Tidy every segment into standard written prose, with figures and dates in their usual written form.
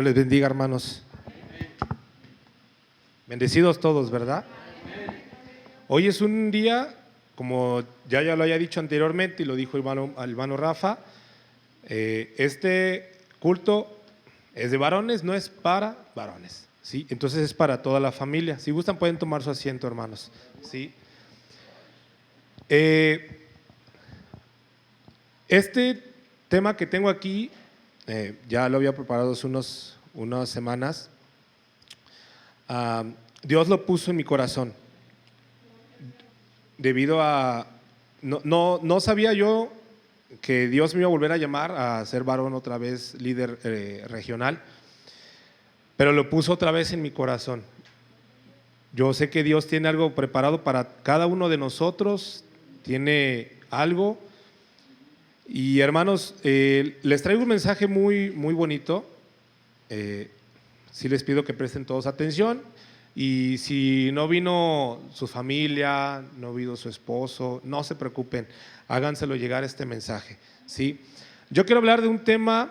Dios les bendiga, hermanos. Bendecidos todos, ¿verdad? Hoy es un día, como ya lo había dicho anteriormente y lo dijo el hermano Rafa, este culto es de varones, no es para varones, ¿sí? Entonces es para toda la familia. Si gustan pueden tomar su asiento, hermanos, ¿sí? Este tema que tengo aquí, ya lo había preparado hace unas semanas. Dios lo puso en mi corazón debido a… No sabía yo que Dios me iba a volver a llamar a ser varón otra vez, líder regional, pero lo puso otra vez en mi corazón. Yo sé que Dios tiene algo preparado para cada uno de nosotros, tiene algo. Y hermanos, les traigo un mensaje muy bonito. Sí les pido que presten todos atención, y si no vino su familia, no vino su esposo, no se preocupen, háganselo llegar este mensaje, ¿sí? Yo quiero hablar de un tema,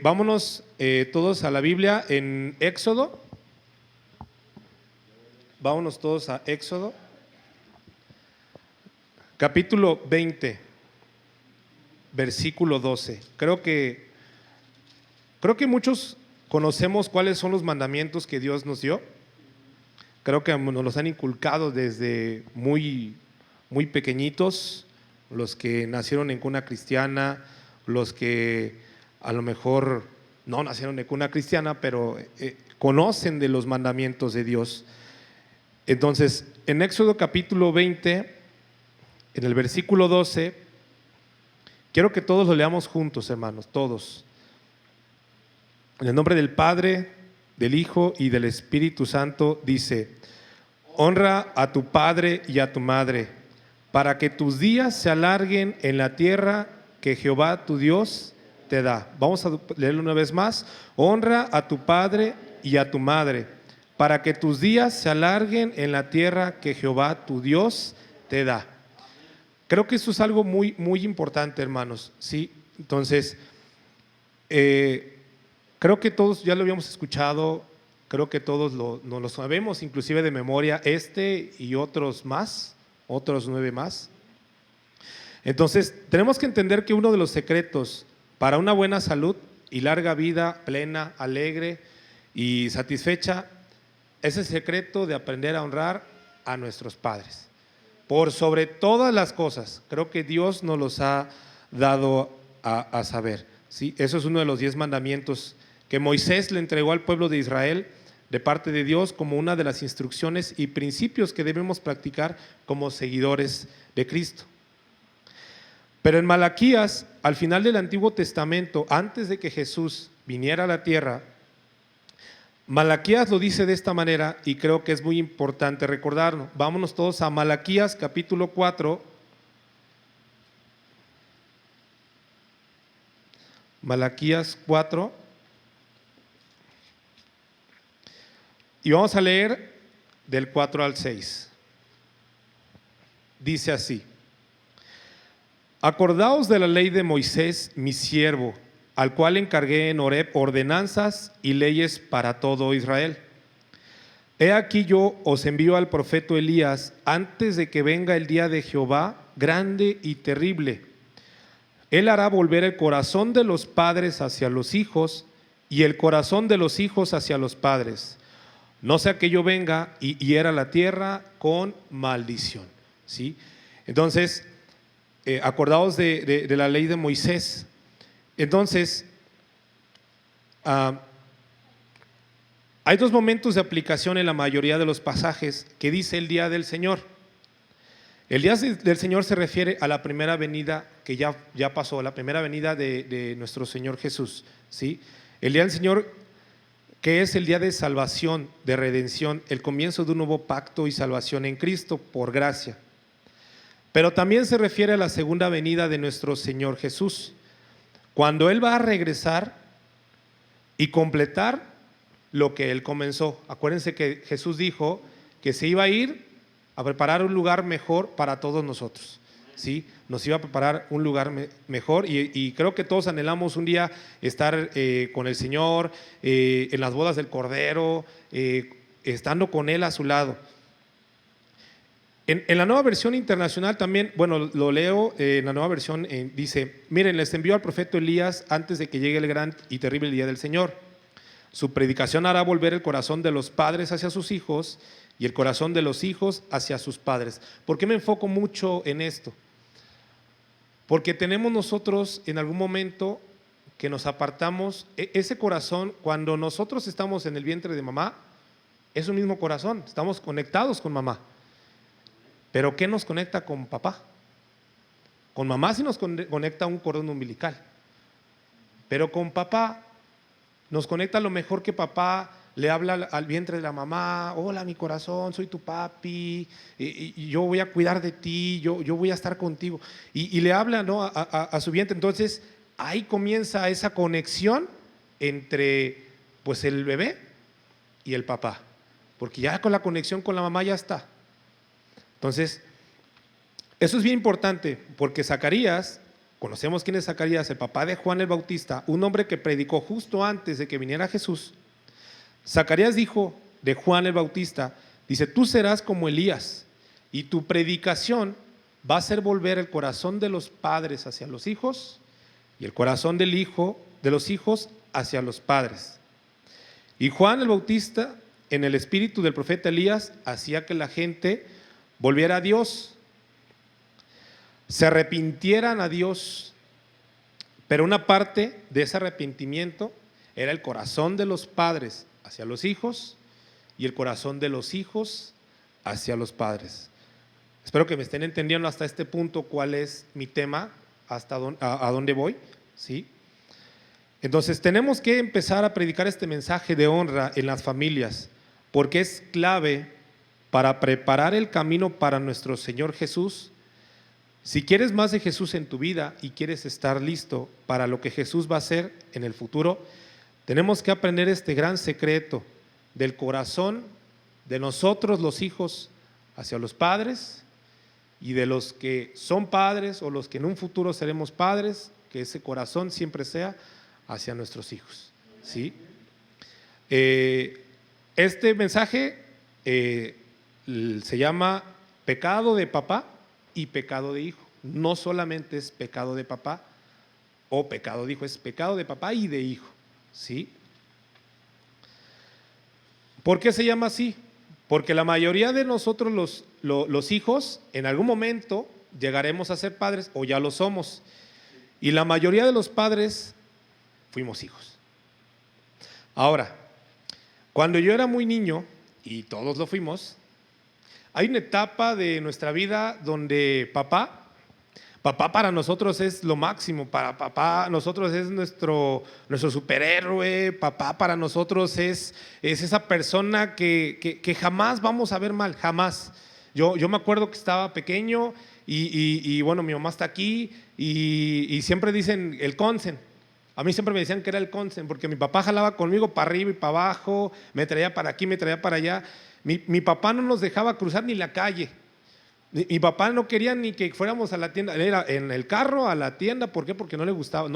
vámonos todos a la Biblia en Éxodo. Vámonos todos a Éxodo, capítulo 20, versículo 12. Creo que muchos conocemos cuáles son los mandamientos que Dios nos dio. Creo que nos los han inculcado desde muy pequeñitos, los que nacieron en cuna cristiana, los que a lo mejor no nacieron en cuna cristiana, pero conocen de los mandamientos de Dios. Entonces, en Éxodo capítulo 20, en el versículo 12, quiero que todos lo leamos juntos, hermanos, todos. En el nombre del Padre, del Hijo y del Espíritu Santo, dice: honra a tu padre y a tu madre, para que tus días se alarguen en la tierra que Jehová tu Dios te da. Vamos a leerlo una vez más. Honra a tu padre y a tu madre, para que tus días se alarguen en la tierra que Jehová tu Dios te da. Creo que esto es algo muy importante, hermanos, ¿sí? Entonces, creo que todos ya lo habíamos escuchado, creo que todos no lo sabemos, inclusive de memoria, y otros 9 más. Entonces, tenemos que entender que uno de los secretos para una buena salud y larga vida plena, alegre y satisfecha es el secreto de aprender a honrar a nuestros padres. Por sobre todas las cosas, creo que Dios nos los ha dado a saber, ¿sí? Eso es uno de los 10 mandamientos que Moisés le entregó al pueblo de Israel de parte de Dios como una de las instrucciones y principios que debemos practicar como seguidores de Cristo. Pero en Malaquías, al final del Antiguo Testamento, antes de que Jesús viniera a la tierra, Malaquías lo dice de esta manera y creo que es muy importante recordarlo. Vámonos todos a Malaquías capítulo 4. Malaquías 4. Y vamos a leer del 4 al 6. Dice así: acordaos de la ley de Moisés, mi siervo, al cual encargué en Horeb ordenanzas y leyes para todo Israel. He aquí yo os envío al profeta Elías antes de que venga el día de Jehová grande y terrible. Él hará volver el corazón de los padres hacia los hijos y el corazón de los hijos hacia los padres, no sea que yo venga y hiera la tierra con maldición, ¿sí? Entonces, acordaos de la ley de Moisés. Entonces, hay 2 momentos de aplicación en la mayoría de los pasajes que dice el día del Señor. El día del Señor se refiere a la primera venida que ya pasó, la primera venida de nuestro Señor Jesús, ¿sí? El día del Señor, que es el día de salvación, de redención, el comienzo de un nuevo pacto y salvación en Cristo por gracia. Pero también se refiere a la segunda venida de nuestro Señor Jesús, cuando Él va a regresar y completar lo que Él comenzó. Acuérdense que Jesús dijo que se iba a ir a preparar un lugar mejor para todos nosotros, ¿sí? nos iba a preparar un lugar mejor y creo que todos anhelamos un día estar con el Señor, en las bodas del Cordero, estando con Él a su lado. En la nueva versión internacional también, bueno, lo leo, en la nueva versión dice: miren, les envió al profeta Elías antes de que llegue el gran y terrible día del Señor. Su predicación hará volver el corazón de los padres hacia sus hijos y el corazón de los hijos hacia sus padres. ¿Por qué me enfoco mucho en esto? Porque tenemos nosotros en algún momento que nos apartamos, ese corazón, cuando nosotros estamos en el vientre de mamá, es un mismo corazón, estamos conectados con mamá. Pero ¿qué nos conecta con papá? Con mamá sí nos conecta un cordón umbilical, pero con papá nos conecta lo mejor que papá le habla al vientre de la mamá: hola mi corazón, soy tu papi, y yo voy a cuidar de ti, yo voy a estar contigo. Y le habla, ¿no?, a su vientre. Entonces ahí comienza esa conexión entre pues el bebé y el papá, porque ya con la conexión con la mamá ya está. Entonces, eso es bien importante, porque Zacarías, conocemos quién es Zacarías, el papá de Juan el Bautista, un hombre que predicó justo antes de que viniera Jesús. Zacarías dijo de Juan el Bautista, dice: tú serás como Elías, y tu predicación va a hacer volver el corazón de los padres hacia los hijos, y el corazón de los hijos hacia los padres. Y Juan el Bautista, en el espíritu del profeta Elías, hacía que la gente volviera a Dios, se arrepintieran a Dios, pero una parte de ese arrepentimiento era el corazón de los padres hacia los hijos y el corazón de los hijos hacia los padres. Espero que me estén entendiendo hasta este punto cuál es mi tema, a dónde voy, ¿sí? Entonces tenemos que empezar a predicar este mensaje de honra en las familias, porque es clave para preparar el camino para nuestro Señor Jesús. Si quieres más de Jesús en tu vida y quieres estar listo para lo que Jesús va a hacer en el futuro, tenemos que aprender este gran secreto del corazón de nosotros los hijos hacia los padres, y de los que son padres o los que en un futuro seremos padres, que ese corazón siempre sea hacia nuestros hijos, ¿sí? Este mensaje se llama pecado de papá y pecado de hijo. No solamente es pecado de papá o pecado de hijo, es pecado de papá y de hijo, ¿sí? ¿Por qué se llama así? Porque la mayoría de nosotros los hijos en algún momento llegaremos a ser padres o ya lo somos, y la mayoría de los padres fuimos hijos. Ahora, cuando yo era muy niño, y todos lo fuimos, hay una etapa de nuestra vida donde papá para nosotros es lo máximo. Para papá nosotros es nuestro superhéroe. Papá para nosotros es esa persona que jamás vamos a ver mal, jamás. Yo me acuerdo que estaba pequeño y bueno, mi mamá está aquí y siempre dicen el consen. A mí siempre me decían que era el consen, porque mi papá jalaba conmigo para arriba y para abajo, me traía para aquí, me traía para allá. Mi papá no nos dejaba cruzar ni la calle. Mi papá no quería ni que fuéramos a la tienda, era en el carro a la tienda. ¿Por qué? Porque no le gustaba.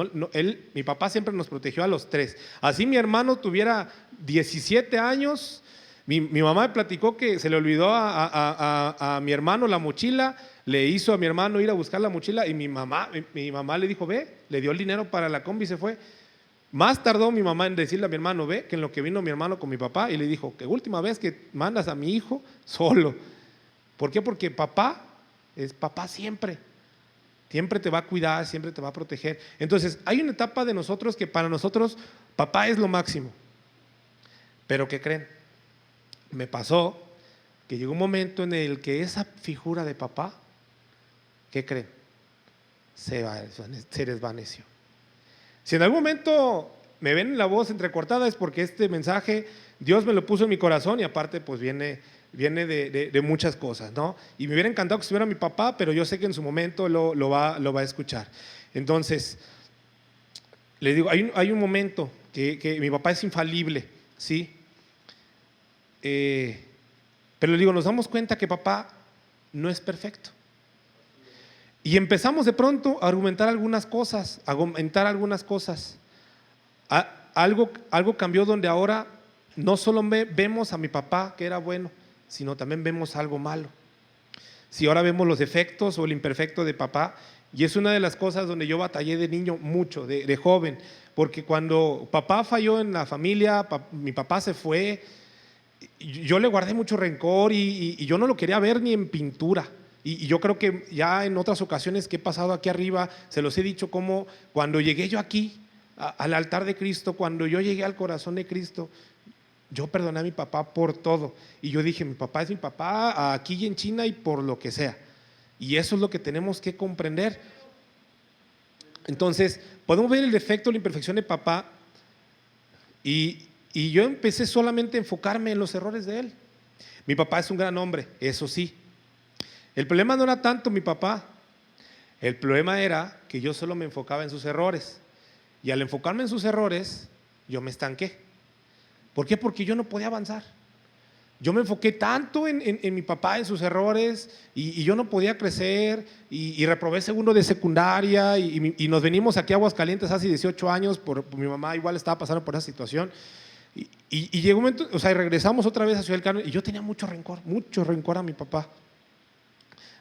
Mi papá siempre nos protegió a los tres. Así mi hermano tuviera 17 años, mi mamá me platicó que se le olvidó a mi hermano la mochila, le hizo a mi hermano ir a buscar la mochila y mi mamá le dijo: ve, le dio el dinero para la combi y se fue. Más tardó mi mamá en decirle a mi hermano: ve, que en lo que vino mi hermano con mi papá, y le dijo: que última vez que mandas a mi hijo solo. ¿Por qué? Porque papá es papá siempre. Siempre te va a cuidar, siempre te va a proteger. Entonces, hay una etapa de nosotros que para nosotros papá es lo máximo. Pero ¿qué creen? Me pasó que llegó un momento en el que esa figura de papá, ¿qué creen? Se desvaneció. Si en algún momento me ven la voz entrecortada, es porque este mensaje Dios me lo puso en mi corazón, y aparte pues viene de muchas cosas, ¿no? Y me hubiera encantado que estuviera mi papá, pero yo sé que en su momento lo va a escuchar. Entonces, le digo, hay un momento que mi papá es infalible, ¿sí? Pero le digo, nos damos cuenta que papá no es perfecto. Y empezamos de pronto a argumentar algunas cosas, Algo cambió donde ahora no solo vemos a mi papá que era bueno, sino también vemos algo malo. Si ahora vemos los defectos o el imperfecto de papá, y es una de las cosas donde yo batallé de niño mucho, de joven, porque cuando papá falló en la familia, mi papá se fue, yo le guardé mucho rencor y yo no lo quería ver ni en pintura. Y yo creo que ya en otras ocasiones que he pasado aquí arriba, se los he dicho como cuando llegué yo aquí al altar de Cristo, cuando yo llegué al corazón de Cristo, yo perdoné a mi papá por todo. Y yo dije, mi papá es mi papá aquí y en China y por lo que sea. Y eso es lo que tenemos que comprender. Entonces, podemos ver el defecto, la imperfección de papá y yo empecé solamente a enfocarme en los errores de él. Mi papá es un gran hombre, eso sí. El problema no era tanto mi papá, el problema era que yo solo me enfocaba en sus errores. Y al enfocarme en sus errores, yo me estanqué. ¿Por qué? Porque yo no podía avanzar. Yo me enfoqué tanto en mi papá, en sus errores, y yo no podía crecer, y reprobé segundo de secundaria, y nos venimos aquí a Aguascalientes hace 18 años, por mi mamá igual estaba pasando por esa situación, y llegó un momento, o sea, y regresamos otra vez a Ciudad del Carmen, y yo tenía mucho rencor a mi papá.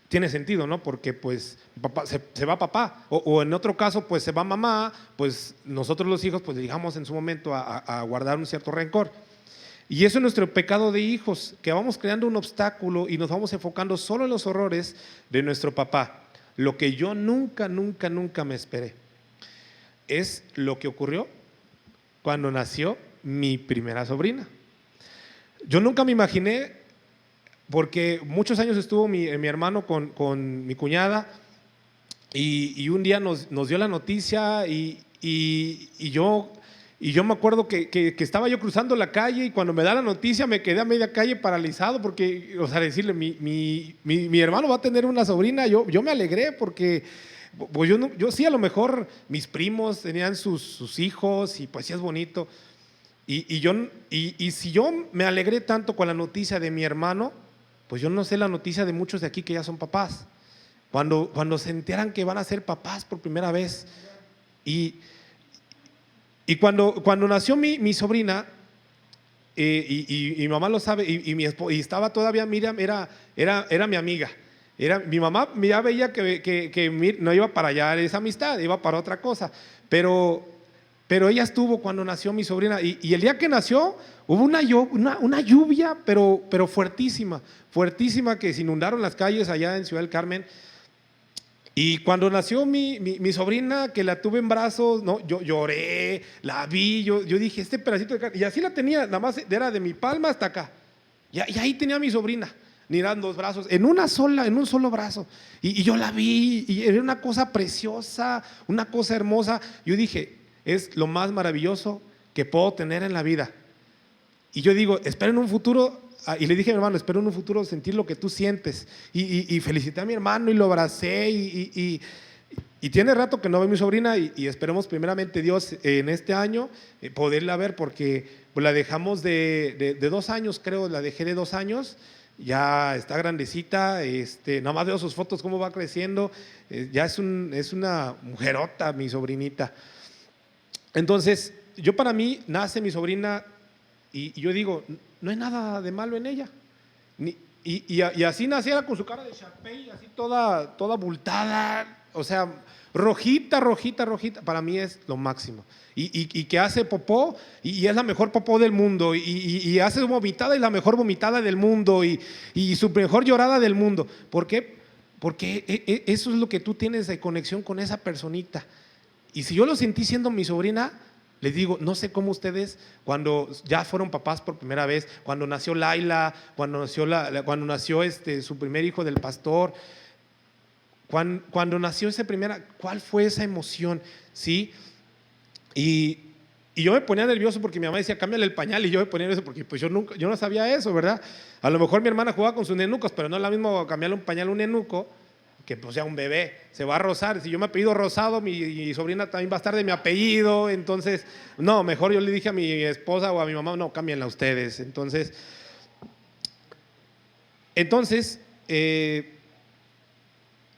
Tiene sentido, ¿no? Porque pues papá, se va papá, o en otro caso pues se va mamá, pues nosotros los hijos pues le dejamos en su momento a guardar un cierto rencor. Y eso es nuestro pecado de hijos, que vamos creando un obstáculo y nos vamos enfocando solo en los horrores de nuestro papá. Lo que yo nunca me esperé es lo que ocurrió cuando nació mi primera sobrina. Yo nunca me imaginé, porque muchos años estuvo mi hermano con mi cuñada y un día nos dio la noticia y yo me acuerdo que estaba yo cruzando la calle y cuando me da la noticia me quedé a media calle paralizado porque, o sea, decirle, mi hermano va a tener una sobrina, yo me alegré porque pues yo sí, a lo mejor mis primos tenían sus hijos y pues sí es bonito. Y si yo me alegré tanto con la noticia de mi hermano, pues yo no sé la noticia de muchos de aquí que ya son papás. Cuando se enteran que van a ser papás por primera vez. Y cuando nació mi sobrina, y mi mamá lo sabe, y estaba todavía, Miriam era mi amiga. Mi mamá ya veía que no iba para allá esa amistad, iba para otra cosa. Pero ella estuvo cuando nació mi sobrina y el día que nació hubo una lluvia, pero fuertísima, que se inundaron las calles allá en Ciudad del Carmen. Y cuando nació mi sobrina, que la tuve en brazos, no, yo lloré, la vi, yo dije, este pedacito de carne, y así la tenía, nada más era de mi palma hasta acá. Y ahí tenía a mi sobrina, ni eran dos brazos, en un solo brazo. Y yo la vi, y era una cosa preciosa, una cosa hermosa. Yo dije, es lo más maravilloso que puedo tener en la vida. Y yo digo, espero en un futuro, y le dije a mi hermano, espero en un futuro sentir lo que tú sientes. Y felicité a mi hermano y lo abracé. Y tiene rato que no ve a mi sobrina y esperemos primeramente Dios en este año poderla ver, porque pues, la dejamos de 2 años, creo, la dejé de 2 años. Ya está grandecita, nada más veo sus fotos, cómo va creciendo. Ya es una mujerota mi sobrinita. Entonces, para mí nace mi sobrina y yo digo, no hay nada de malo en ella. Y así naciera con su cara de Sharpei, así toda abultada, o sea, rojita, para mí es lo máximo. Y que hace popó y es la mejor popó del mundo y hace vomitada y la mejor vomitada del mundo y su mejor llorada del mundo. ¿Por qué? Porque eso es lo que tú tienes de conexión con esa personita. Y si yo lo sentí siendo mi sobrina, les digo, no sé cómo ustedes, cuando ya fueron papás por primera vez, cuando nació Laila, cuando nació su primer hijo del pastor, cuando nació esa primera, ¿cuál fue esa emoción? ¿Sí? Y yo me ponía nervioso porque mi mamá decía, cámbiale el pañal, y yo me ponía nervioso porque pues yo no sabía eso, ¿verdad? A lo mejor mi hermana jugaba con sus nenucos, pero no es lo mismo cambiarle un pañal a un nenuco que pues sea un bebé, se va a rozar. Si yo me apellido Rosado, mi sobrina también va a estar de mi apellido. Entonces, no, mejor yo le dije a mi esposa o a mi mamá, no, cámbienla ustedes. Entonces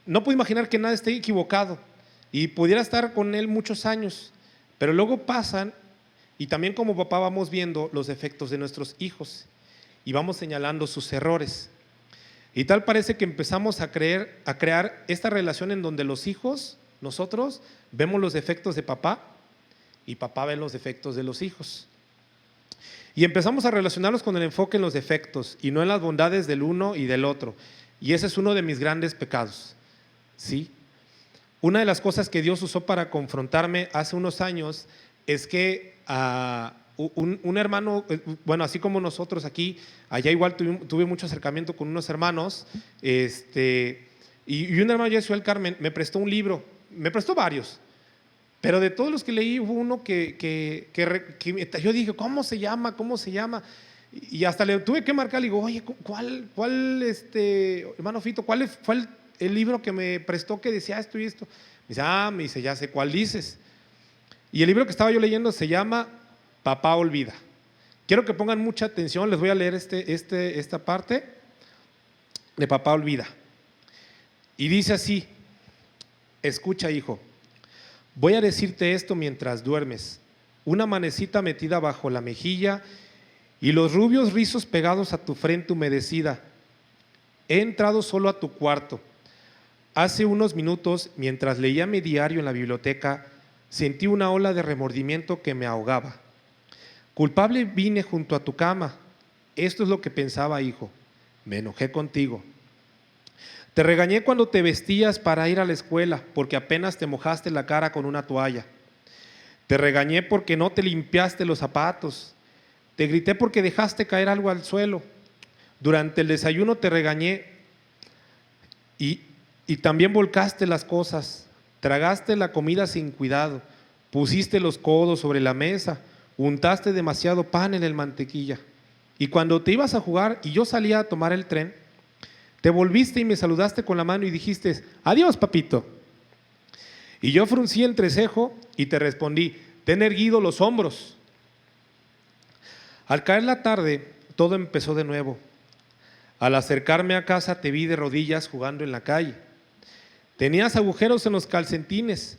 no puedo imaginar que nada esté equivocado y pudiera estar con él muchos años, pero luego pasan y también como papá vamos viendo los defectos de nuestros hijos y vamos señalando sus errores. Y tal parece que empezamos a crear esta relación en donde los hijos, nosotros, vemos los defectos de papá y papá ve los defectos de los hijos. Y empezamos a relacionarlos con el enfoque en los defectos y no en las bondades del uno y del otro. Y ese es uno de mis grandes pecados, ¿sí? Una de las cosas que Dios usó para confrontarme hace unos años es que un hermano, bueno, así como nosotros aquí, allá igual tuve mucho acercamiento con unos hermanos, y un hermano, Jesús el Carmen, me prestó un libro, me prestó varios, pero de todos los que leí hubo uno que yo dije, ¿cómo se llama? ¿Cómo se llama? Y hasta le tuve que marcar, le digo, oye, ¿cuál hermano Fito, cuál fue el libro que me prestó que decía esto y esto? Me dice, ya sé cuál dices. Y el libro que estaba yo leyendo se llama Papá Olvida. Quiero que pongan mucha atención, les voy a leer esta parte de Papá Olvida. Y dice así, escucha, hijo, voy a decirte esto mientras duermes. Una manecita metida bajo la mejilla y los rubios rizos pegados a tu frente humedecida. He entrado solo a tu cuarto. Hace unos minutos, mientras leía mi diario en la biblioteca, sentí una ola de remordimiento que me ahogaba. Culpable vine junto a tu cama. Esto es lo que pensaba, hijo. Me enojé contigo. Te regañé cuando te vestías para ir a la escuela, porque apenas te mojaste la cara con una toalla. Te regañé porque no te limpiaste los zapatos. Te grité porque dejaste caer algo al suelo. Durante el desayuno te regañé y también volcaste las cosas. Tragaste la comida sin cuidado. Pusiste los codos sobre la mesa. Untaste demasiado pan en el mantequilla. Y cuando te ibas a jugar y yo salía a tomar el tren, te volviste y me saludaste con la mano y dijiste, adiós, papito. Y yo fruncí el entrecejo y te respondí, ten erguido los hombros. Al caer la tarde, todo empezó de nuevo. Al acercarme a casa te vi de rodillas jugando en la calle. Tenías agujeros en los calcetines.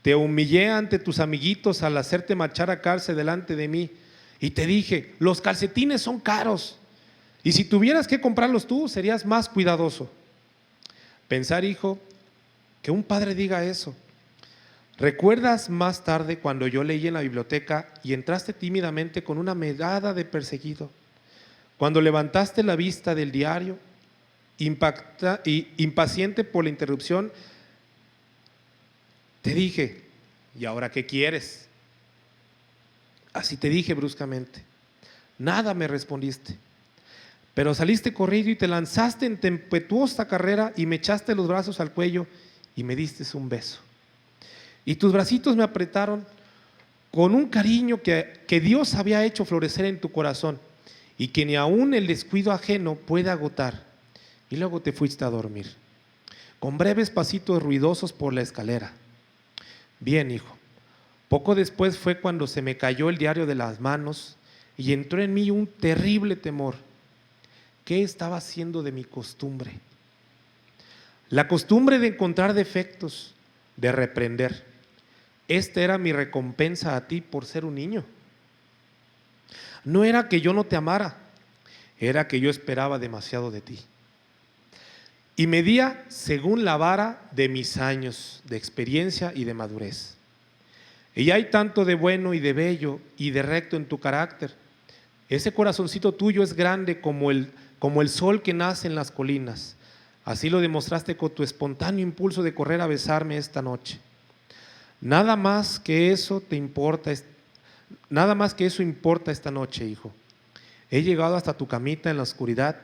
Te humillé ante tus amiguitos al hacerte marchar a cárcel delante de mí. Y te dije, los calcetines son caros. Y si tuvieras que comprarlos tú, serías más cuidadoso. Pensar, hijo, que un padre diga eso. ¿Recuerdas más tarde cuando yo leí en la biblioteca y entraste tímidamente con una mirada de perseguido? Cuando levantaste la vista del diario, impaciente por la interrupción, te dije, ¿y ahora qué quieres? Así te dije bruscamente. Nada, me respondiste. Pero saliste corriendo y te lanzaste en tempestuosa carrera y me echaste los brazos al cuello y me diste un beso. Y tus bracitos me apretaron con un cariño que Dios había hecho florecer en tu corazón y que ni aún el descuido ajeno puede agotar. Y luego te fuiste a dormir, con breves pasitos ruidosos por la escalera. Bien, hijo. Poco después fue cuando se me cayó el diario de las manos y entró en mí un terrible temor. ¿Qué estaba haciendo de mi costumbre? La costumbre de encontrar defectos, de reprender. Esta era mi recompensa a ti por ser un niño. No era que yo no te amara, era que yo esperaba demasiado de ti. Y medía según la vara de mis años de experiencia y de madurez. Y hay tanto de bueno y de bello y de recto en tu carácter. Ese corazoncito tuyo es grande como el sol que nace en las colinas. Así lo demostraste con tu espontáneo impulso de correr a besarme esta noche. Nada más que eso importa esta noche, hijo. He llegado hasta tu camita en la oscuridad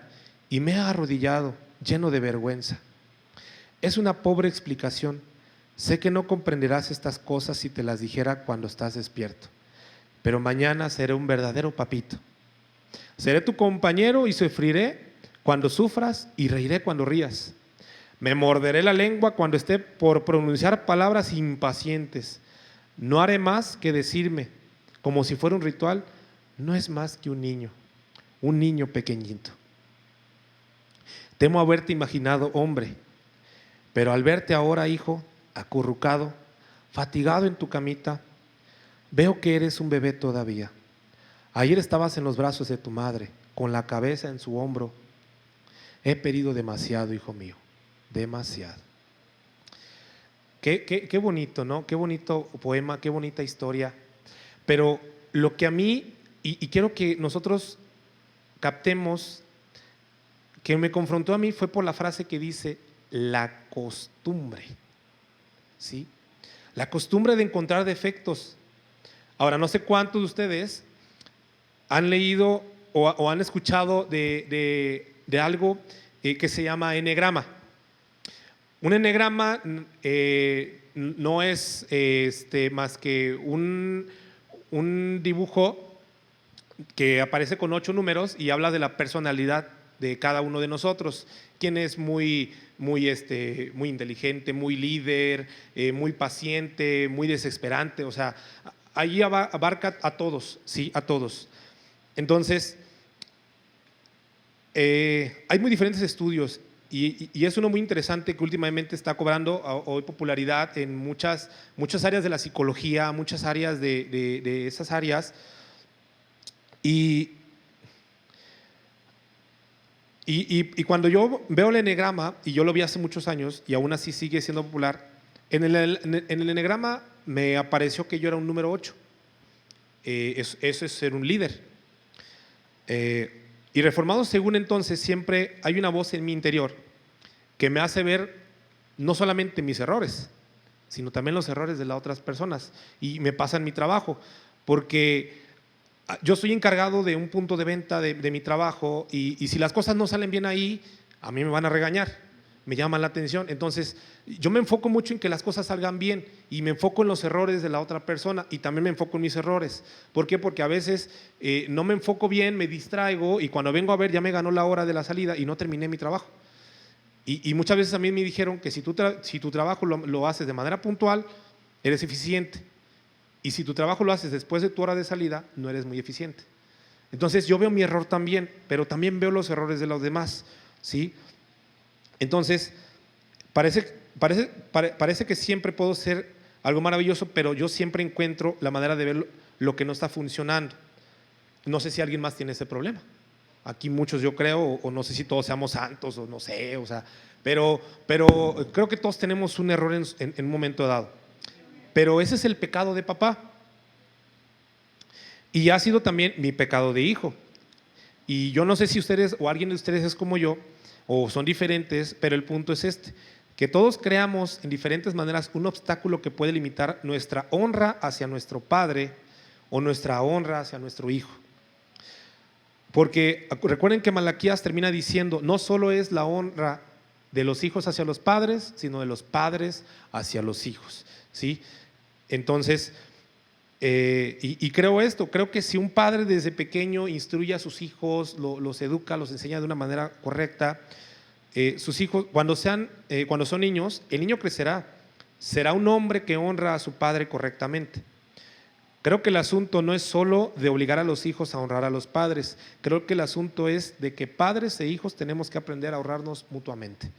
y me he arrodillado, lleno de vergüenza. Es una pobre explicación. Sé que no comprenderás estas cosas si te las dijera cuando estás despierto, pero mañana seré un verdadero papito. Seré tu compañero y sufriré cuando sufras y reiré cuando rías. Me morderé la lengua cuando esté por pronunciar palabras impacientes. No haré más que decirme, como si fuera un ritual, no es más que un niño pequeñito. Temo haberte imaginado hombre, Pero al verte ahora, hijo, acurrucado, fatigado en tu camita, veo que eres un bebé todavía. Ayer estabas en los brazos de tu madre, con la cabeza en su hombro. He pedido demasiado, hijo mío, demasiado. Qué bonito, ¿no? Qué bonito poema, qué bonita historia. Pero lo que a mí, y quiero que nosotros captemos, que me confrontó a mí fue por la frase que dice, la costumbre, ¿sí? La costumbre de encontrar defectos. Ahora, no sé cuántos de ustedes han leído o han escuchado de algo que se llama enegrama. Un enegrama no es más que un dibujo que aparece con 8 números y habla de la personalidad de cada uno de nosotros. Quién es muy inteligente, muy líder, muy paciente, muy desesperante. O sea, ahí abarca a todos, sí, a todos. Entonces, hay muy diferentes estudios y es uno muy interesante que últimamente está cobrando hoy popularidad en muchas áreas de la psicología, muchas áreas de esas áreas. Y cuando yo veo el enegrama, y yo lo vi hace muchos años y aún así sigue siendo popular, en el enegrama me apareció que yo era un número 8. Eso es ser un líder. Y reformado según entonces, siempre hay una voz en mi interior que me hace ver no solamente mis errores, sino también los errores de las otras personas. Y me pasa en mi trabajo, porque yo soy encargado de un punto de venta de mi trabajo y si las cosas no salen bien ahí, a mí me van a regañar, me llaman la atención. Entonces, yo me enfoco mucho en que las cosas salgan bien y me enfoco en los errores de la otra persona y también me enfoco en mis errores. ¿Por qué? Porque a veces no me enfoco bien, me distraigo y cuando vengo a ver ya me ganó la hora de la salida y no terminé mi trabajo. Y muchas veces a mí me dijeron que si tu trabajo lo haces de manera puntual, eres eficiente. Y si tu trabajo lo haces después de tu hora de salida, no eres muy eficiente. Entonces yo veo mi error también, pero también veo los errores de los demás, ¿sí? Entonces, parece que siempre puedo ser algo maravilloso, pero yo siempre encuentro la manera de ver lo que no está funcionando. No sé si alguien más tiene ese problema. Aquí muchos yo creo, o no sé si todos seamos santos, o no sé, o sea, pero creo que todos tenemos un error en un momento dado. Pero ese es el pecado de papá. Y ha sido también mi pecado de hijo. Y yo no sé si ustedes o alguien de ustedes es como yo, o son diferentes, pero el punto es que todos creamos en diferentes maneras un obstáculo que puede limitar nuestra honra hacia nuestro padre o nuestra honra hacia nuestro hijo. Porque recuerden que Malaquías termina diciendo, no solo es la honra de los hijos hacia los padres, sino de los padres hacia los hijos, ¿sí? Entonces, creo que si un padre desde pequeño instruye a sus hijos, los educa, los enseña de una manera correcta, sus hijos, cuando son niños, el niño crecerá, será un hombre que honra a su padre correctamente. Creo que el asunto no es solo de obligar a los hijos a honrar a los padres, creo que el asunto es de que padres e hijos tenemos que aprender a honrarnos mutuamente.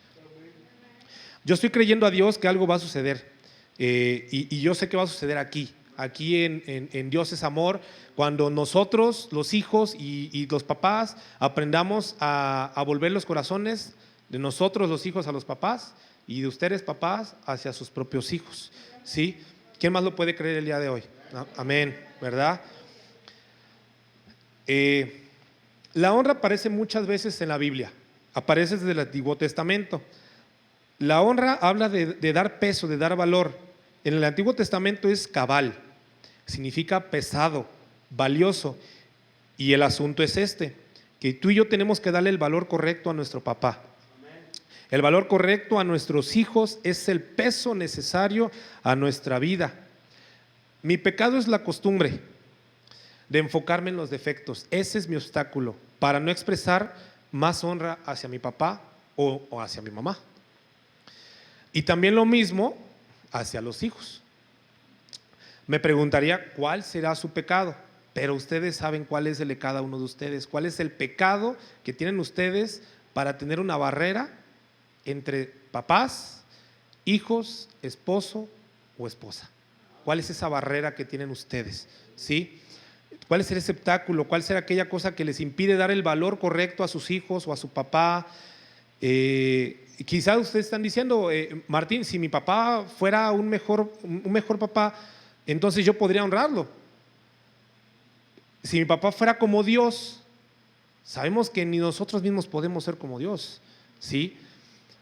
Yo estoy creyendo a Dios que algo va a suceder, y yo sé que va a suceder aquí en Dios es amor, cuando nosotros, los hijos y los papás, aprendamos a volver los corazones de nosotros, los hijos, a los papás, y de ustedes, papás, hacia sus propios hijos, ¿sí? ¿Quién más lo puede creer el día de hoy? Amén, ¿verdad? La honra aparece muchas veces en la Biblia, aparece desde el Antiguo Testamento. La honra habla de dar peso, de dar valor. En el Antiguo Testamento es cabal, significa pesado, valioso. Y el asunto es que tú y yo tenemos que darle el valor correcto a nuestro papá. El valor correcto a nuestros hijos es el peso necesario a nuestra vida. Mi pecado es la costumbre de enfocarme en los defectos. Ese es mi obstáculo para no expresar más honra hacia mi papá o hacia mi mamá. Y también lo mismo hacia los hijos. Me preguntaría cuál será su pecado, pero ustedes saben cuál es el de cada uno de ustedes. ¿Cuál es el pecado que tienen ustedes para tener una barrera entre papás hijos, esposo o esposa. ¿Cuál es esa barrera que tienen ustedes? ¿Sí? ¿Cuál es el receptáculo? ¿Cuál será aquella cosa que les impide dar el valor correcto a sus hijos o a su papá? Quizás ustedes están diciendo, Martín, si mi papá fuera un mejor papá, entonces yo podría honrarlo. Si mi papá fuera como Dios, sabemos que ni nosotros mismos podemos ser como Dios, ¿sí?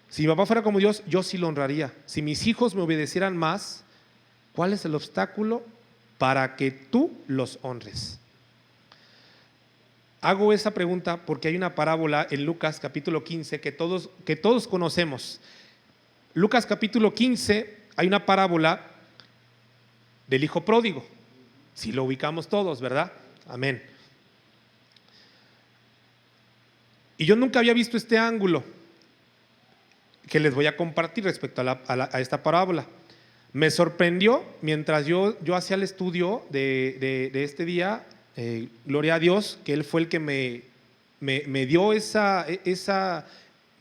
Si mi papá fuera como Dios, yo sí lo honraría. Si mis hijos me obedecieran más, ¿cuál es el obstáculo para que tú los honres? Hago esa pregunta porque hay una parábola en Lucas capítulo 15 que todos conocemos. Lucas capítulo 15 hay una parábola del hijo pródigo. Si lo ubicamos todos, ¿verdad? Amén. Y yo nunca había visto este ángulo que les voy a compartir respecto a esta parábola. Me sorprendió mientras yo hacía el estudio de este día, gloria a Dios, que Él fue el que me dio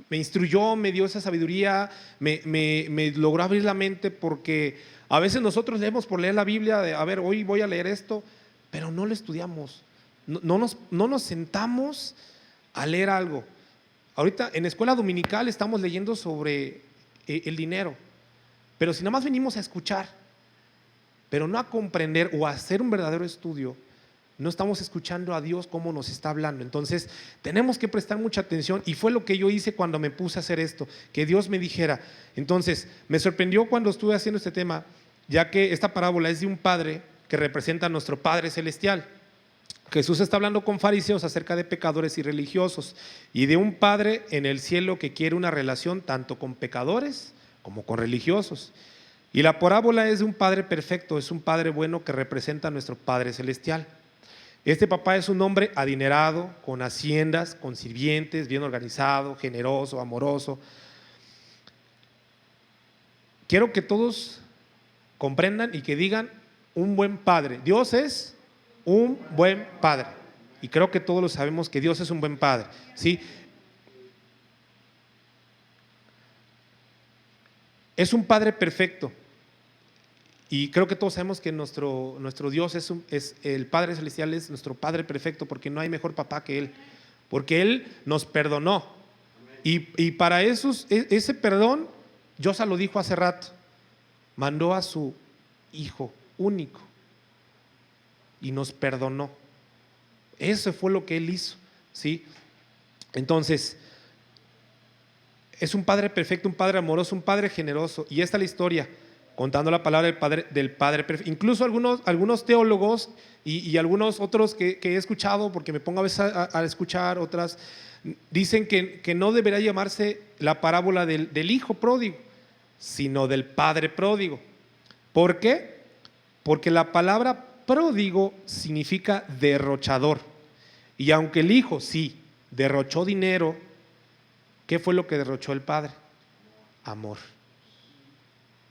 me instruyó, me dio esa sabiduría, me logró abrir la mente, porque a veces nosotros leemos por leer la Biblia, a ver, hoy voy a leer esto, pero no lo estudiamos, no nos sentamos a leer algo. Ahorita en escuela dominical estamos leyendo sobre el dinero, pero si nada más venimos a escuchar, pero no a comprender o a hacer un verdadero estudio, no estamos escuchando a Dios cómo nos está hablando. Entonces tenemos que prestar mucha atención, y fue lo que yo hice cuando me puse a hacer esto, que Dios me dijera. Entonces me sorprendió cuando estuve haciendo este tema, ya que esta parábola es de un padre que representa a nuestro Padre Celestial. Jesús está hablando con fariseos acerca de pecadores y religiosos, y de un Padre en el cielo que quiere una relación tanto con pecadores como con religiosos. Y la parábola es de un Padre perfecto, es un Padre bueno que representa a nuestro Padre Celestial. Este papá es un hombre adinerado, con haciendas, con sirvientes, bien organizado, generoso, amoroso. Quiero que todos comprendan y que digan: un buen padre. Dios es un buen padre. Y creo que todos lo sabemos, que Dios es un buen padre, ¿sí? Es un Padre perfecto. Y creo que todos sabemos que nuestro Dios es el Padre Celestial, es nuestro Padre perfecto, porque no hay mejor papá que Él, porque Él nos perdonó. Y para ese perdón, Dios lo dijo hace rato, mandó a su Hijo único y nos perdonó. Eso fue lo que Él hizo, ¿sí? Entonces, es un Padre perfecto, un Padre amoroso, un Padre generoso. Y esta es la historia, contando la palabra del Padre perfecto. Incluso algunos teólogos y algunos otros que he escuchado, porque me pongo a veces a escuchar otras, dicen que no debería llamarse la parábola del hijo pródigo, sino del padre pródigo. ¿Por qué? Porque la palabra pródigo significa derrochador. Y aunque el hijo sí derrochó dinero, ¿qué fue lo que derrochó el padre? Amor.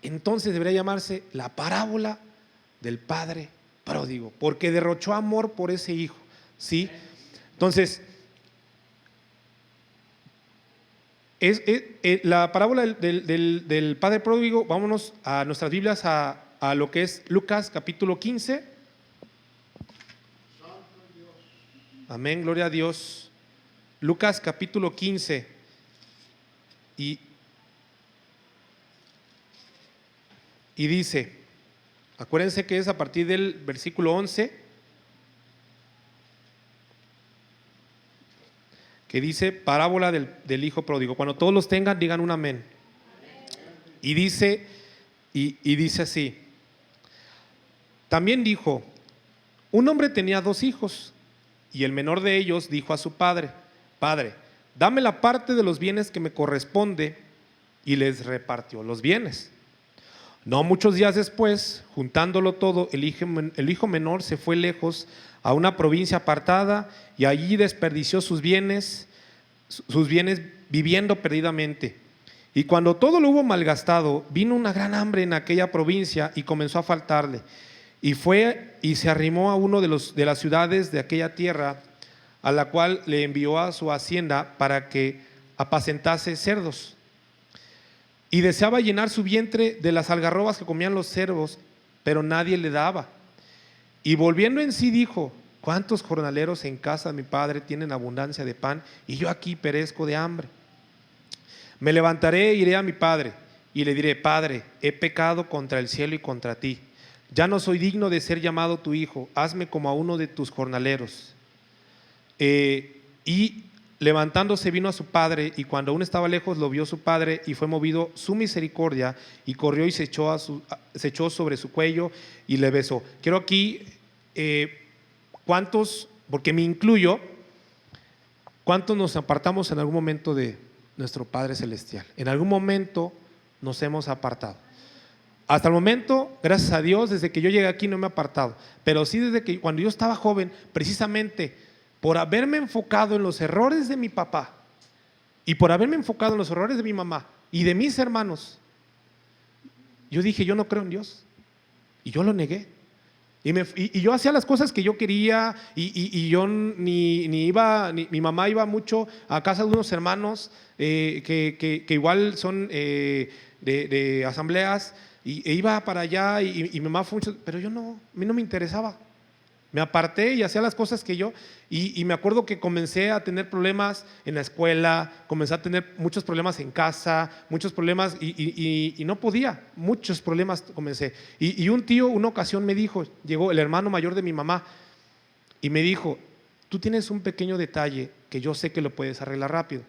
Entonces debería llamarse la parábola del padre pródigo, porque derrochó amor por ese hijo, ¿sí? Entonces, la parábola del padre pródigo. Vámonos a nuestras Biblias a lo que es Lucas capítulo 15. Amén, gloria a Dios. Lucas capítulo 15. Y dice, acuérdense que es a partir del versículo 11, que dice parábola del hijo pródigo. Cuando todos los tengan, digan un amén. Y dice así: también dijo, un hombre tenía 2 hijos, y el menor de ellos dijo a su padre: Padre, dame la parte de los bienes que me corresponde, y les repartió los bienes. No muchos días después, juntándolo todo, el hijo menor se fue lejos a una provincia apartada, y allí desperdició sus bienes viviendo perdidamente. Y cuando todo lo hubo malgastado, vino una gran hambre en aquella provincia y comenzó a faltarle. Y fue y se arrimó a uno de las ciudades de aquella tierra, a la cual le envió a su hacienda para que apacentase cerdos. y deseaba llenar su vientre de las algarrobas que comían los cerdos, pero nadie le daba. Y volviendo en sí dijo: ¿cuántos jornaleros en casa de mi padre tienen abundancia de pan, y yo aquí perezco de hambre? Me levantaré e iré a mi padre, y le diré: Padre, he pecado contra el cielo y contra ti. Ya no soy digno de ser llamado tu hijo, hazme como a uno de tus jornaleros. Y levantándose vino a su padre, y cuando aún estaba lejos lo vio su padre, y fue movido su misericordia, y corrió y se echó sobre su cuello y le besó. Quiero aquí, ¿cuántos, porque me incluyo, cuántos nos apartamos en algún momento de nuestro Padre Celestial? En algún momento nos hemos apartado. Hasta el momento, gracias a Dios, desde que yo llegué aquí no me he apartado, pero sí desde que cuando yo estaba joven, precisamente por haberme enfocado en los errores de mi papá y por haberme enfocado en los errores de mi mamá y de mis hermanos, yo dije: yo no creo en Dios, y yo lo negué. Y yo hacía las cosas que yo quería, y yo ni iba, mi mamá iba mucho a casa de unos hermanos que igual son de asambleas, e iba para allá, y mi mamá fue mucho, pero yo no, a mí no me interesaba. Me aparté y hacía las cosas que yo, y me acuerdo que comencé a tener problemas en la escuela, comencé a tener muchos problemas en casa, muchos problemas, y no podía, muchos problemas comencé. Y un tío una ocasión me dijo, llegó el hermano mayor de mi mamá, y me dijo: tú tienes un pequeño detalle que yo sé que lo puedes arreglar rápido.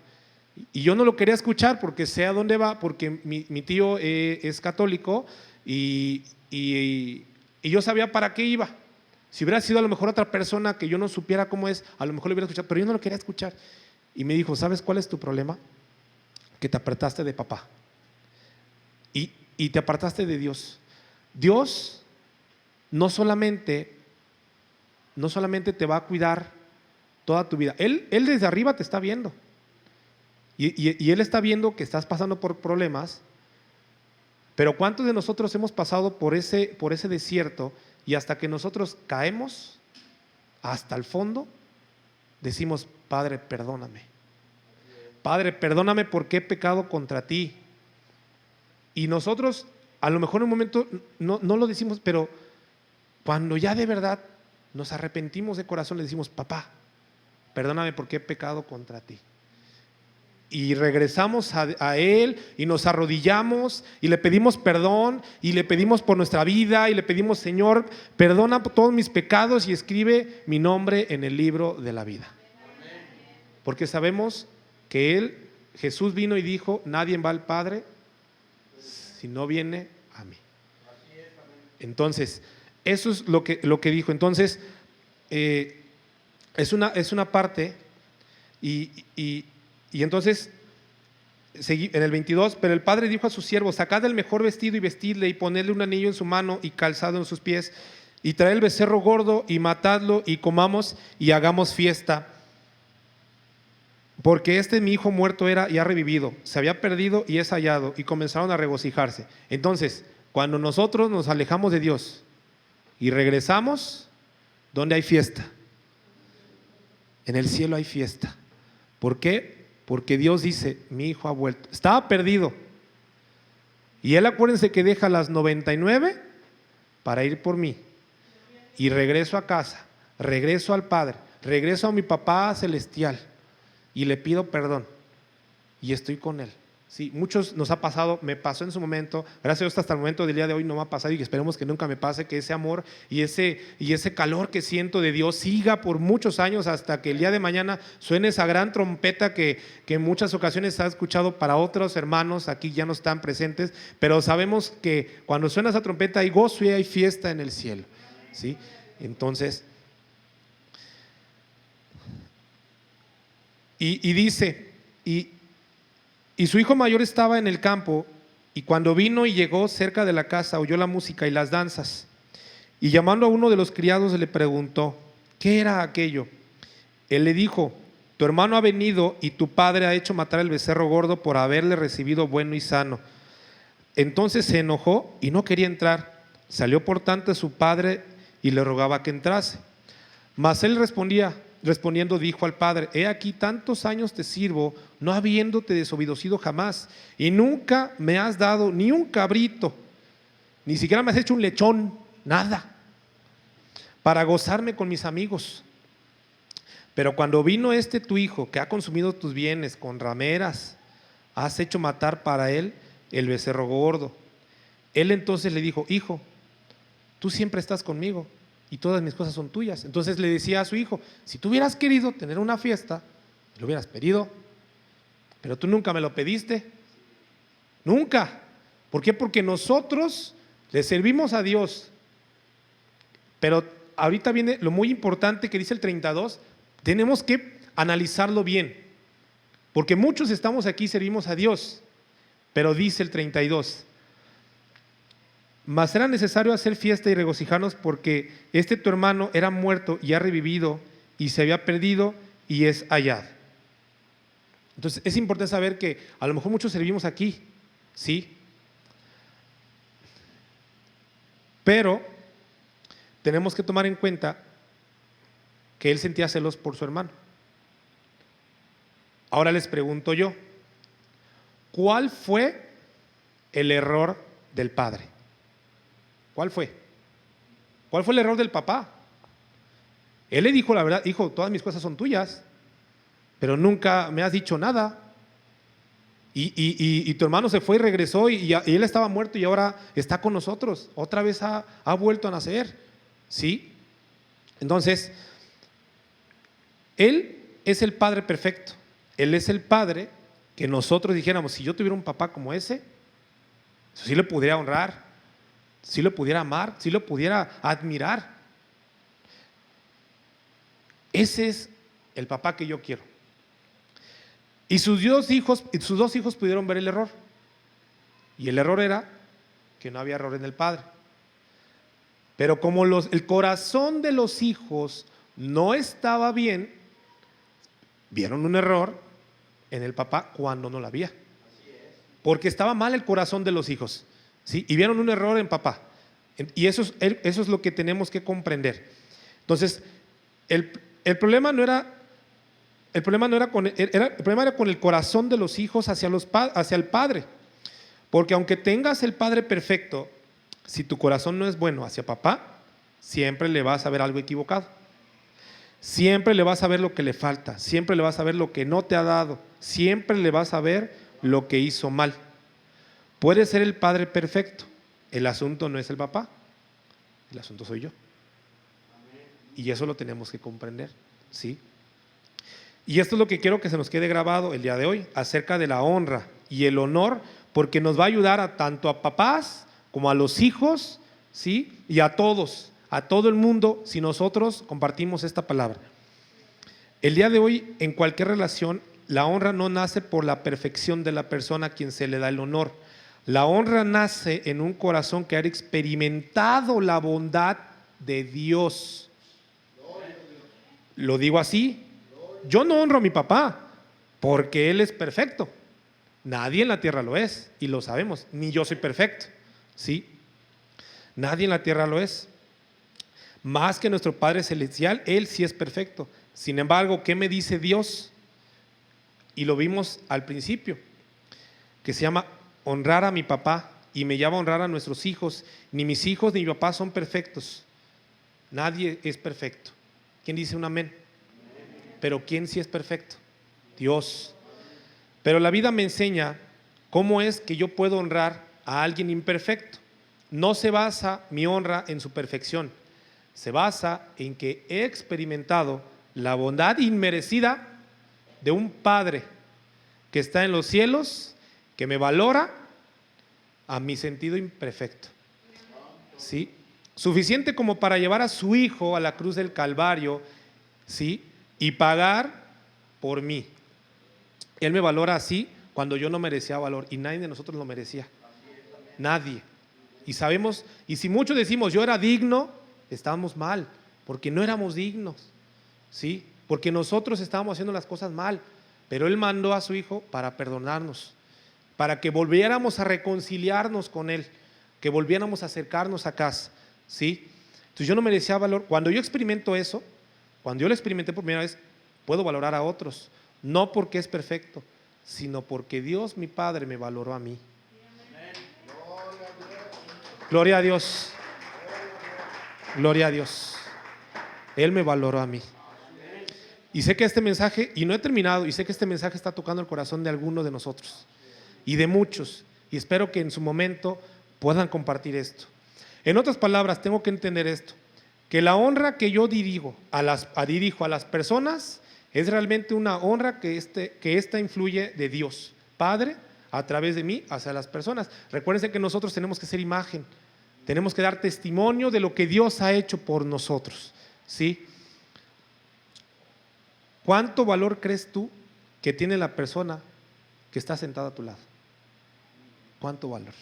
Y yo no lo quería escuchar porque sé a dónde va, porque mi tío es católico, y yo sabía para qué iba. Si hubiera sido a lo mejor otra persona que yo no supiera cómo es, a lo mejor lo hubiera escuchado, pero yo no lo quería escuchar. Y me dijo: ¿sabes cuál es tu problema? Que te apartaste de papá y te apartaste de Dios. Dios no solamente te va a cuidar toda tu vida, Él desde arriba te está viendo, y Él está viendo que estás pasando por problemas. Pero ¿cuántos de nosotros hemos pasado por ese desierto, y hasta que nosotros caemos hasta el fondo decimos: Padre, perdóname, Padre, perdóname porque he pecado contra ti? Y nosotros a lo mejor en un momento no lo decimos, pero cuando ya de verdad nos arrepentimos de corazón, le decimos: papá, perdóname porque he pecado contra ti. Y regresamos a Él, y nos arrodillamos y le pedimos perdón, y le pedimos por nuestra vida, y le pedimos: Señor, perdona todos mis pecados y escribe mi nombre en el libro de la vida. Porque sabemos que Jesús vino y dijo: nadie va al Padre si no viene a mí. Entonces, eso es lo que dijo. Entonces, es una parte, y entonces, en el 22, pero el padre dijo a sus siervos: sacad el mejor vestido y vestidle, y ponedle un anillo en su mano y calzado en sus pies, y traed el becerro gordo y matadlo, y comamos y hagamos fiesta. Porque mi hijo muerto era y ha revivido, se había perdido y es hallado. Y comenzaron a regocijarse. Entonces, cuando nosotros nos alejamos de Dios y regresamos, ¿dónde hay fiesta? En el cielo hay fiesta. ¿Por qué? Porque Dios dice: mi hijo ha vuelto. Estaba perdido, y Él, acuérdense que deja las 99 para ir por mí. Y regreso a casa, regreso al Padre, regreso a mi papá celestial, y le pido perdón, y estoy con Él. Sí, muchos nos ha pasado, me pasó en su momento, gracias a Dios hasta el momento del día de hoy no me ha pasado, y esperemos que nunca me pase, que ese amor y ese calor que siento de Dios siga por muchos años, hasta que el día de mañana suene esa gran trompeta que en muchas ocasiones ha escuchado para otros hermanos, aquí ya no están presentes, pero sabemos que cuando suena esa trompeta hay gozo y hay fiesta en el cielo. ¿Sí? Entonces, y dice, y su hijo mayor estaba en el campo, y cuando vino y llegó cerca de la casa, oyó la música y las danzas, y llamando a uno de los criados le preguntó: ¿qué era aquello? Él le dijo: tu hermano ha venido, y tu padre ha hecho matar el becerro gordo por haberle recibido bueno y sano. Entonces se enojó y no quería entrar. Salió por tanto su padre y le rogaba que entrase. Mas él respondiendo dijo al padre: he aquí tantos años te sirvo, no habiéndote desobedecido jamás, y nunca me has dado ni un cabrito, ni siquiera me has hecho un lechón, nada, para gozarme con mis amigos. Pero cuando vino tu hijo, que ha consumido tus bienes con rameras, has hecho matar para él el becerro gordo. Él entonces le dijo: hijo, tú siempre estás conmigo y todas mis cosas son tuyas. Entonces le decía a su hijo: si tú hubieras querido tener una fiesta, lo hubieras pedido, pero tú nunca me lo pediste, nunca. ¿Por qué? Porque nosotros le servimos a Dios. Pero ahorita viene lo muy importante que dice el 32, tenemos que analizarlo bien, porque muchos estamos aquí y servimos a Dios, pero dice el 32: mas era necesario hacer fiesta y regocijarnos, porque tu hermano era muerto y ha revivido, y se había perdido y es hallado. Entonces es importante saber que a lo mejor muchos servimos aquí, sí, pero tenemos que tomar en cuenta que él sentía celos por su hermano. Ahora les pregunto yo, ¿cuál fue el error del padre? ¿Cuál fue? ¿Cuál fue el error del papá? Él le dijo la verdad: hijo, todas mis cosas son tuyas, pero nunca me has dicho nada. Y tu hermano se fue y regresó, y él estaba muerto y ahora está con nosotros. Otra vez ha vuelto a nacer. ¿Sí? Entonces, él es el padre perfecto. Él es el padre que nosotros dijéramos: si yo tuviera un papá como ese, sí lo pudiera honrar, sí lo pudiera amar, sí lo pudiera admirar. Ese es el papá que yo quiero. Y sus dos hijos pudieron ver el error. Y el error era que no había error en el padre. Pero como el corazón de los hijos no estaba bien, vieron un error en el papá cuando no lo había. Porque estaba mal el corazón de los hijos, ¿sí? Y vieron un error en papá. Y eso es lo que tenemos que comprender. Entonces, el problema era con el corazón de los hijos hacia el padre. Porque aunque tengas el padre perfecto, si tu corazón no es bueno hacia papá, siempre le vas a ver algo equivocado. Siempre le vas a ver lo que le falta, siempre le vas a ver lo que no te ha dado, siempre le vas a ver lo que hizo mal. Puede ser el padre perfecto, el asunto no es el papá, el asunto soy yo. Y eso lo tenemos que comprender, ¿sí? Y esto es lo que quiero que se nos quede grabado el día de hoy, acerca de la honra y el honor, porque nos va a ayudar tanto a papás como a los hijos, ¿sí? Y a todos, a todo el mundo, si nosotros compartimos esta palabra. El día de hoy, en cualquier relación, la honra no nace por la perfección de la persona a quien se le da el honor. La honra nace en un corazón que ha experimentado la bondad de Dios. Lo digo así: yo no honro a mi papá porque él es perfecto. Nadie en la tierra lo es, y lo sabemos, ni yo soy perfecto, ¿sí? Nadie en la tierra lo es. Más que nuestro Padre Celestial, Él sí es perfecto. Sin embargo, ¿qué me dice Dios? Y lo vimos al principio, que se llama honrar a mi papá, y me llama a honrar a nuestros hijos. Ni mis hijos ni mi papá son perfectos. Nadie es perfecto. ¿Quién dice un amén? Pero ¿quién sí es perfecto? Dios. Pero la vida me enseña cómo es que yo puedo honrar a alguien imperfecto. No se basa mi honra en su perfección, se basa en que he experimentado la bondad inmerecida de un Padre que está en los cielos, que me valora a mi sentido imperfecto, ¿sí? Suficiente como para llevar a su Hijo a la cruz del Calvario, ¿sí? Y pagar por mí. Él me valora así cuando yo no merecía valor, y nadie de nosotros lo merecía. Nadie. Y sabemos, y si muchos decimos yo era digno, estábamos mal, porque no éramos dignos, ¿sí? Porque nosotros estábamos haciendo las cosas mal, pero Él mandó a su Hijo para perdonarnos, para que volviéramos a reconciliarnos con Él, que volviéramos a acercarnos a casa, ¿sí? Entonces yo no merecía valor. Cuando yo experimento eso, Cuando yo lo experimenté por primera vez, puedo valorar a otros, no porque es perfecto, sino porque Dios, mi Padre, me valoró a mí. Gloria a Dios. Gloria a Dios. Él me valoró a mí. Y sé que este mensaje, y no he terminado, y sé que este mensaje está tocando el corazón de algunos de nosotros y de muchos, y espero que en su momento puedan compartir esto. En otras palabras, tengo que entender esto, que la honra que yo dirijo a las personas es realmente una honra que esta influye de Dios Padre a través de mí hacia las personas. Recuérdense que nosotros tenemos que ser imagen, tenemos que dar testimonio de lo que Dios ha hecho por nosotros, ¿sí? ¿Cuánto valor crees tú que tiene la persona que está sentada a tu lado? ¿Cuánto valor?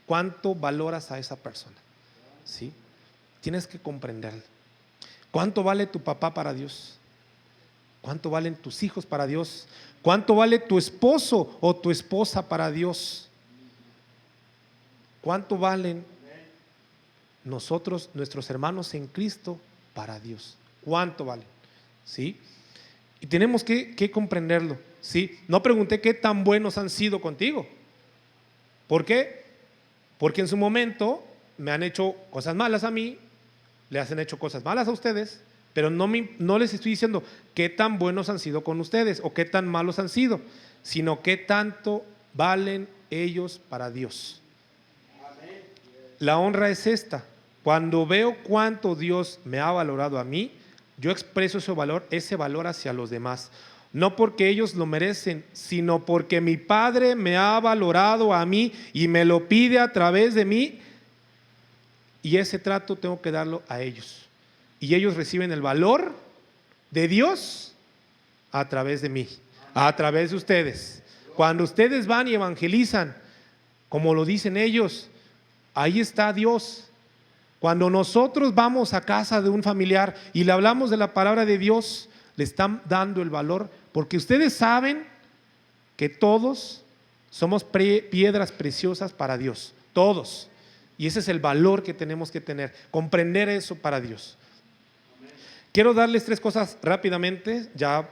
¿Cuánto valoras a esa persona? ¿Sí? Tienes que comprenderlo. ¿Cuánto vale tu papá para Dios? ¿Cuánto valen tus hijos para Dios? ¿Cuánto vale tu esposo o tu esposa para Dios? ¿Cuánto valen nosotros, nuestros hermanos en Cristo, para Dios? ¿Cuánto valen? ¿Sí? Y tenemos que comprenderlo, ¿sí? No pregunté qué tan buenos han sido contigo. ¿Por qué? Porque en su momento me han hecho cosas malas a mí, les han hecho cosas malas a ustedes, pero no les estoy diciendo qué tan buenos han sido con ustedes o qué tan malos han sido, sino qué tanto valen ellos para Dios. La honra es esta. Cuando veo cuánto Dios me ha valorado a mí, yo expreso ese valor hacia los demás, no porque ellos lo merecen, sino porque mi Padre me ha valorado a mí y me lo pide a través de mí, y ese trato tengo que darlo a ellos, y ellos reciben el valor de Dios a través de mí, a través de ustedes. Cuando ustedes van y evangelizan, como lo dicen ellos, ahí está Dios. Cuando nosotros vamos a casa de un familiar y le hablamos de la palabra de Dios, le están dando el valor, porque ustedes saben que todos somos piedras preciosas para Dios, todos. Y ese es el valor que tenemos que tener, comprender eso para Dios. Quiero darles 3 cosas rápidamente, ya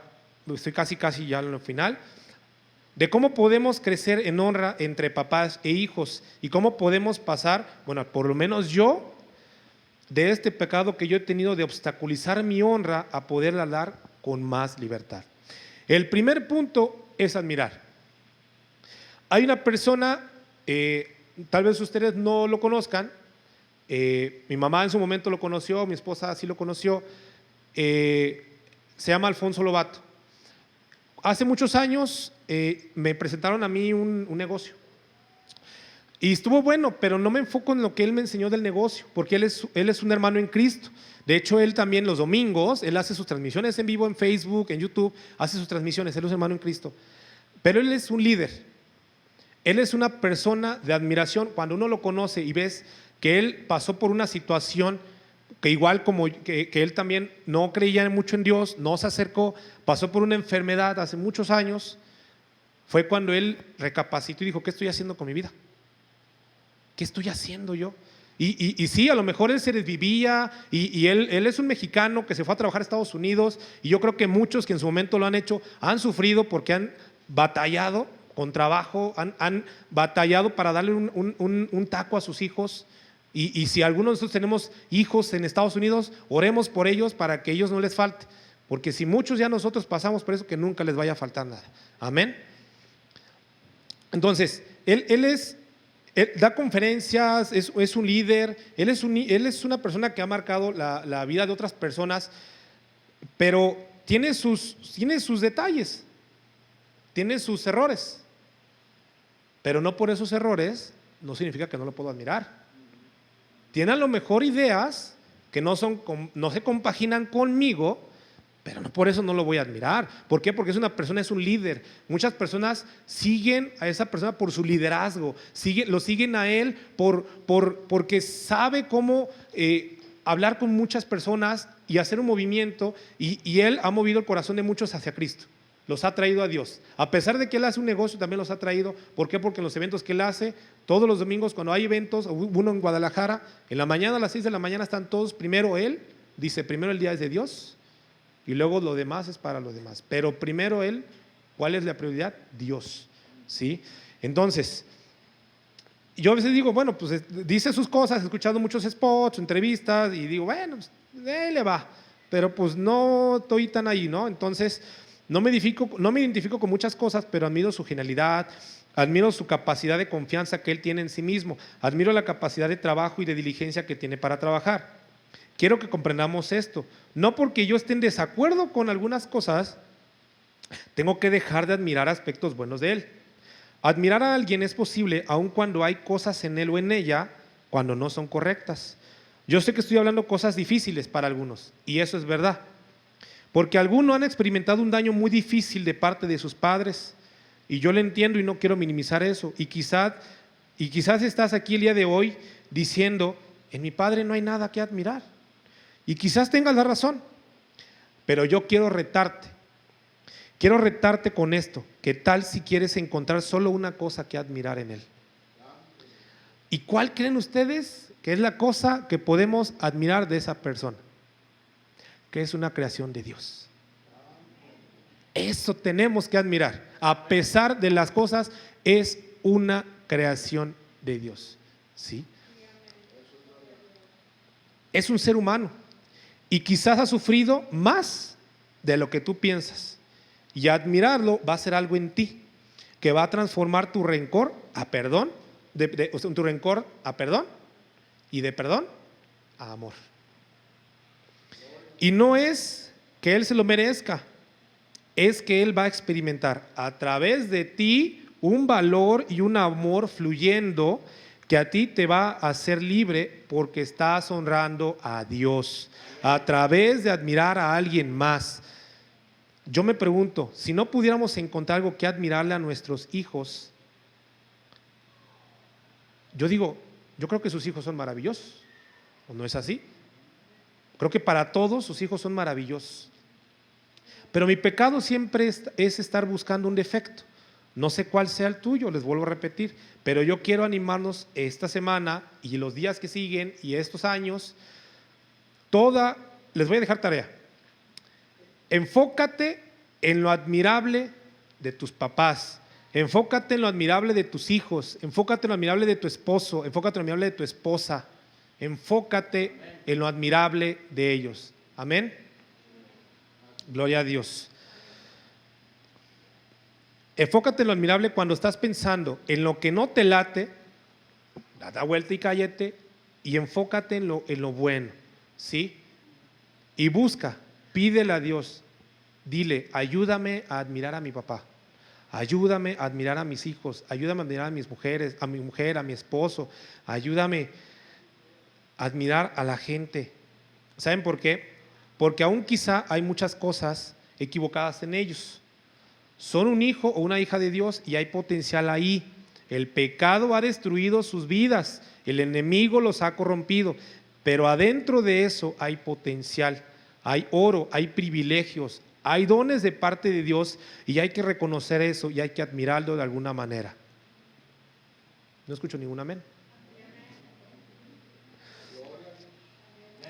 estoy casi ya en lo final, de cómo podemos crecer en honra entre papás e hijos y cómo podemos pasar, bueno, por lo menos yo, de este pecado que yo he tenido de obstaculizar mi honra a poderla dar con más libertad. El primer punto es admirar. Hay una persona, tal vez ustedes no lo conozcan, mi mamá en su momento lo conoció, mi esposa sí lo conoció, se llama Alfonso Lobato. Hace muchos años me presentaron a mí un negocio. Y estuvo bueno, pero no me enfoco en lo que él me enseñó del negocio, porque él es un hermano en Cristo. De hecho, él también los domingos, él hace sus transmisiones en vivo en Facebook, en YouTube, hace sus transmisiones, él es un hermano en Cristo. Pero él es un líder, él es una persona de admiración. Cuando uno lo conoce y ves que él pasó por una situación que igual como que él también no creía mucho en Dios, no se acercó, pasó por una enfermedad hace muchos años, fue cuando él recapacitó y dijo, ¿qué estoy haciendo con mi vida? ¿Qué estoy haciendo yo? Y sí, a lo mejor él se desvivía y él es un mexicano que se fue a trabajar a Estados Unidos, y yo creo que muchos que en su momento lo han hecho han sufrido porque han batallado con trabajo, han batallado para darle un taco a sus hijos, y si algunos de nosotros tenemos hijos en Estados Unidos, oremos por ellos para que a ellos no les falte, porque si muchos ya nosotros pasamos por eso, que nunca les vaya a faltar nada. Amén. Entonces, él da conferencias, es un líder, él es una persona que ha marcado la vida de otras personas, pero tiene sus detalles, tiene sus errores, pero no por esos errores no significa que no lo puedo admirar. Tiene a lo mejor ideas que no se compaginan conmigo, pero no por eso no lo voy a admirar. ¿Por qué? Porque es una persona, es un líder. Muchas personas siguen a esa persona por su liderazgo, lo siguen a él porque sabe cómo hablar con muchas personas y hacer un movimiento, y él ha movido el corazón de muchos hacia Cristo. Los ha traído a Dios. A pesar de que él hace un negocio, también los ha traído. ¿Por qué? Porque en los eventos que él hace, todos los domingos cuando hay eventos, uno en Guadalajara, en la mañana a las 6 de la mañana están todos, primero él dice, primero el día es de Dios, y luego lo demás es para los demás. Pero primero Él, ¿cuál es la prioridad? Dios, ¿sí? Entonces, yo a veces digo, bueno, pues dice sus cosas, he escuchado muchos spots, entrevistas, y digo, bueno, pues, le va, pero pues no estoy tan ahí, ¿no? Entonces, no me identifico con muchas cosas, pero admiro su genialidad, admiro su capacidad de confianza que él tiene en sí mismo, admiro la capacidad de trabajo y de diligencia que tiene para trabajar. Quiero que comprendamos esto, no porque yo esté en desacuerdo con algunas cosas, tengo que dejar de admirar aspectos buenos de él. Admirar a alguien es posible aun cuando hay cosas en él o en ella cuando no son correctas. Yo sé que estoy hablando cosas difíciles para algunos, y eso es verdad, porque algunos han experimentado un daño muy difícil de parte de sus padres, y yo lo entiendo y no quiero minimizar eso, y quizás estás aquí el día de hoy diciendo, en mi padre no hay nada que admirar, y quizás tengas la razón, pero yo quiero retarte con esto. ¿Qué tal si quieres encontrar solo una cosa que admirar en él? ¿Y cuál creen ustedes que es la cosa que podemos admirar de esa persona? Que es una creación de Dios. Eso tenemos que admirar. A pesar de las cosas, es una creación de Dios, ¿sí? Es un ser humano y quizás ha sufrido más de lo que tú piensas. Y admirarlo va a ser algo en ti que va a transformar tu rencor a perdón, tu rencor a perdón y de perdón a amor. Y no es que él se lo merezca, es que él va a experimentar a través de ti un valor y un amor fluyendo que a ti te va a hacer libre porque estás honrando a Dios a través de admirar a alguien más. Yo me pregunto, si no pudiéramos encontrar algo que admirarle a nuestros hijos, yo creo que sus hijos son maravillosos, ¿o no es así? Creo que para todos sus hijos son maravillosos. Pero mi pecado siempre es estar buscando un defecto. No sé cuál sea el tuyo, les vuelvo a repetir, pero yo quiero animarnos esta semana y los días que siguen y estos años, les voy a dejar tarea. Enfócate en lo admirable de tus papás, enfócate en lo admirable de tus hijos, enfócate en lo admirable de tu esposo, enfócate en lo admirable de tu esposa, enfócate en lo admirable de ellos. Amén. Gloria a Dios. Enfócate en lo admirable cuando estás pensando en lo que no te late, da vuelta y cállate y enfócate en lo bueno, ¿sí? Y pídele a Dios, dile, ayúdame a admirar a mi papá, ayúdame a admirar a mis hijos, ayúdame a admirar a mis mujeres, a mi mujer, a mi esposo, ayúdame a admirar a la gente. ¿Saben por qué? Porque aún quizá hay muchas cosas equivocadas en ellos. Son un hijo o una hija de Dios y hay potencial ahí. El pecado ha destruido sus vidas, el enemigo los ha corrompido, pero adentro de eso hay potencial. Hay oro, hay privilegios, hay dones de parte de Dios y hay que reconocer eso y hay que admirarlo de alguna manera. No escucho ningún amén.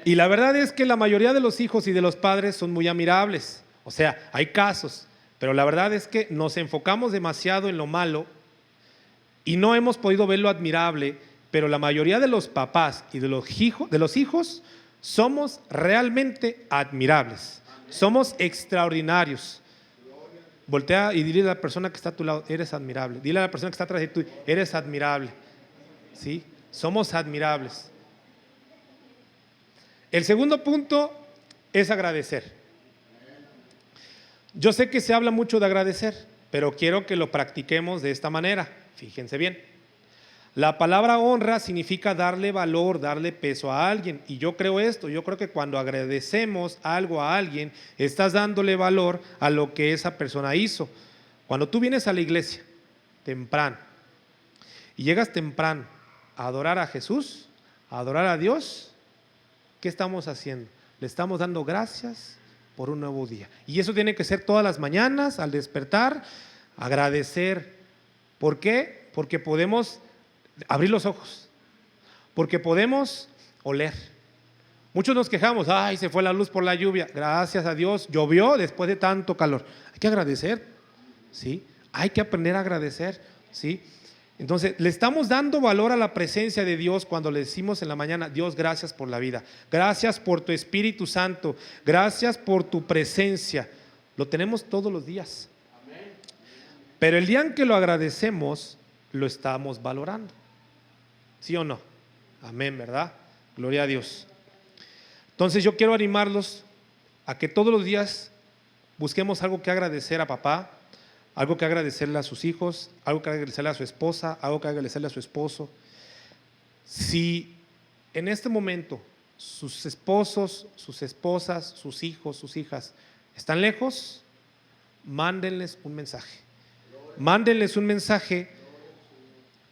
Y la verdad es que la mayoría de los hijos y de los padres son muy admirables. O sea, hay casos, pero la verdad es que nos enfocamos demasiado en lo malo y no hemos podido ver lo admirable, pero la mayoría de los papás y de los hijos somos realmente admirables, somos extraordinarios. Voltea y dile a la persona que está a tu lado, eres admirable. Dile a la persona que está atrás de ti, eres admirable. ¿Sí? Somos admirables. El segundo punto es agradecer. Yo sé que se habla mucho de agradecer, pero quiero que lo practiquemos de esta manera. Fíjense bien. La palabra honra significa darle valor, darle peso a alguien. Y yo creo esto, yo creo que cuando agradecemos algo a alguien, estás dándole valor a lo que esa persona hizo. Cuando tú vienes a la iglesia temprano y llegas temprano a adorar a Jesús, a adorar a Dios, ¿qué estamos haciendo? Le estamos dando gracias por un nuevo día. Y eso tiene que ser todas las mañanas, al despertar, agradecer. ¿Por qué? Porque podemos abrir los ojos, porque podemos oler. Muchos nos quejamos, ay, se fue la luz por la lluvia. Gracias a Dios, llovió después de tanto calor. Hay que agradecer, ¿sí? Hay que aprender a agradecer, ¿sí? Entonces, le estamos dando valor a la presencia de Dios cuando le decimos en la mañana: Dios, gracias por la vida, gracias por tu Espíritu Santo, gracias por tu presencia. Lo tenemos todos los días. Pero el día en que lo agradecemos, lo estamos valorando. ¿Sí o no? Amén, ¿verdad? Gloria a Dios. Entonces yo quiero animarlos a que todos los días busquemos algo que agradecer a papá, algo que agradecerle a sus hijos, algo que agradecerle a su esposa, algo que agradecerle a su esposo. Si en este momento sus esposos, sus esposas, sus hijos, sus hijas están lejos, mándenles un mensaje. Mándenles un mensaje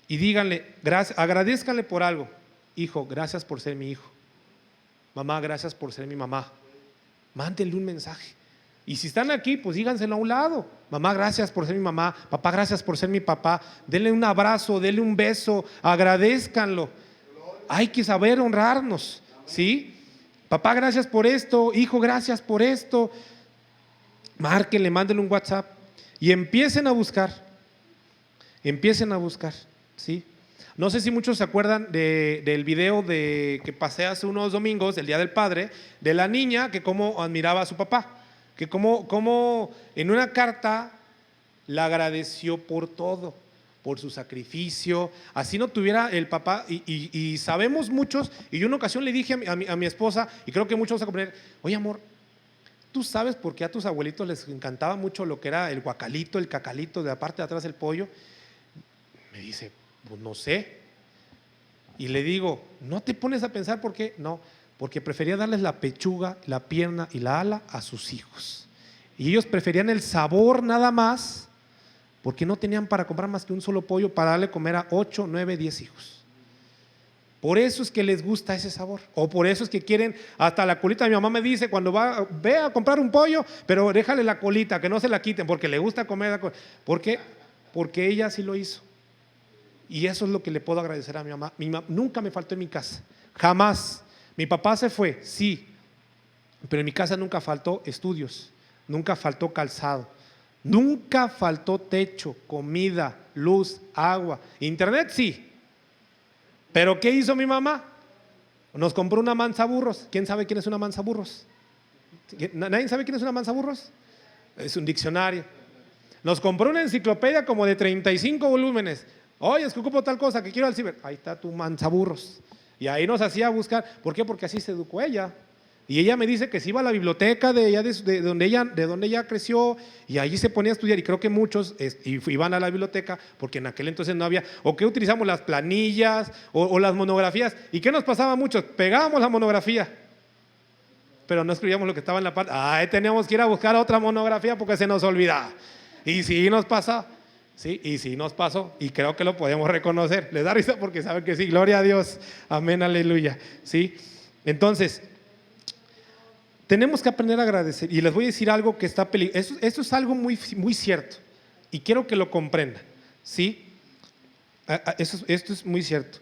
y díganle, agradézcanle por algo. Hijo, gracias por ser mi hijo. Mamá, gracias por ser mi mamá. Mándenle un mensaje. Y si están aquí, pues díganselo a un lado. Mamá, gracias por ser mi mamá. Papá, gracias por ser mi papá. Denle un abrazo, denle un beso, agradézcanlo. Hay que saber honrarnos, ¿sí? Papá, gracias por esto. Hijo, gracias por esto. Márquenle, mándenle un WhatsApp y empiecen a buscar. Empiecen a buscar, ¿sí? No sé si muchos se acuerdan del video que pasé hace unos domingos, del Día del Padre, de la niña que cómo admiraba a su papá, que cómo en una carta la agradeció por todo, por su sacrificio, así no tuviera el papá, y sabemos muchos, y yo en una ocasión le dije a mi esposa, y creo que muchos vamos a comprender: oye amor, ¿tú sabes por qué a tus abuelitos les encantaba mucho lo que era el guacalito, el cacalito, de la parte de atrás del pollo? Me dice: pues no sé. Y le digo: ¿no te pones a pensar por qué? No, porque prefería darles la pechuga, la pierna y la ala a sus hijos. Y ellos preferían el sabor nada más, porque no tenían para comprar más que un solo pollo para darle comer a 8, 9, 10 hijos. Por eso es que les gusta ese sabor, o por eso es que quieren hasta la colita. Mi mamá me dice cuando ve a comprar un pollo, pero déjale la colita, que no se la quiten, porque le gusta comer la colita. ¿Por qué? Porque ella sí lo hizo. Y eso es lo que le puedo agradecer a mi mamá. Mi mamá nunca me faltó en mi casa, jamás. Mi papá se fue, sí, pero en mi casa nunca faltó estudios, nunca faltó calzado, nunca faltó techo, comida, luz, agua, internet sí. Pero ¿qué hizo mi mamá? Nos compró una manzaburros. ¿Quién sabe quién es una manzaburros? ¿Nadie sabe quién es una manzaburros? Es un diccionario. Nos compró una enciclopedia como de 35 volúmenes. Oye, es que ocupo tal cosa, que quiero al ciber. Ahí está tu manzaburros. Y ahí nos hacía buscar. ¿Por qué? Porque así se educó ella. Y ella me dice que se iba a la biblioteca de donde ella creció, y allí se ponía a estudiar. Y creo que muchos iban a la biblioteca porque en aquel entonces no había. ¿O qué utilizamos? Las planillas o las monografías. ¿Y qué nos pasaba a muchos? Pegábamos la monografía, pero no escribíamos lo que estaba en la parte. Teníamos que ir a buscar otra monografía porque se nos olvidaba. Y sí nos pasa. Sí, y sí nos pasó, y creo que lo podemos reconocer. Les da risa porque saben que sí, gloria a Dios, amén, aleluya. ¿Sí? Entonces, tenemos que aprender a agradecer. Y les voy a decir algo que está peligroso. Esto es algo muy, muy cierto, y quiero que lo comprendan. ¿Sí? Esto es muy cierto.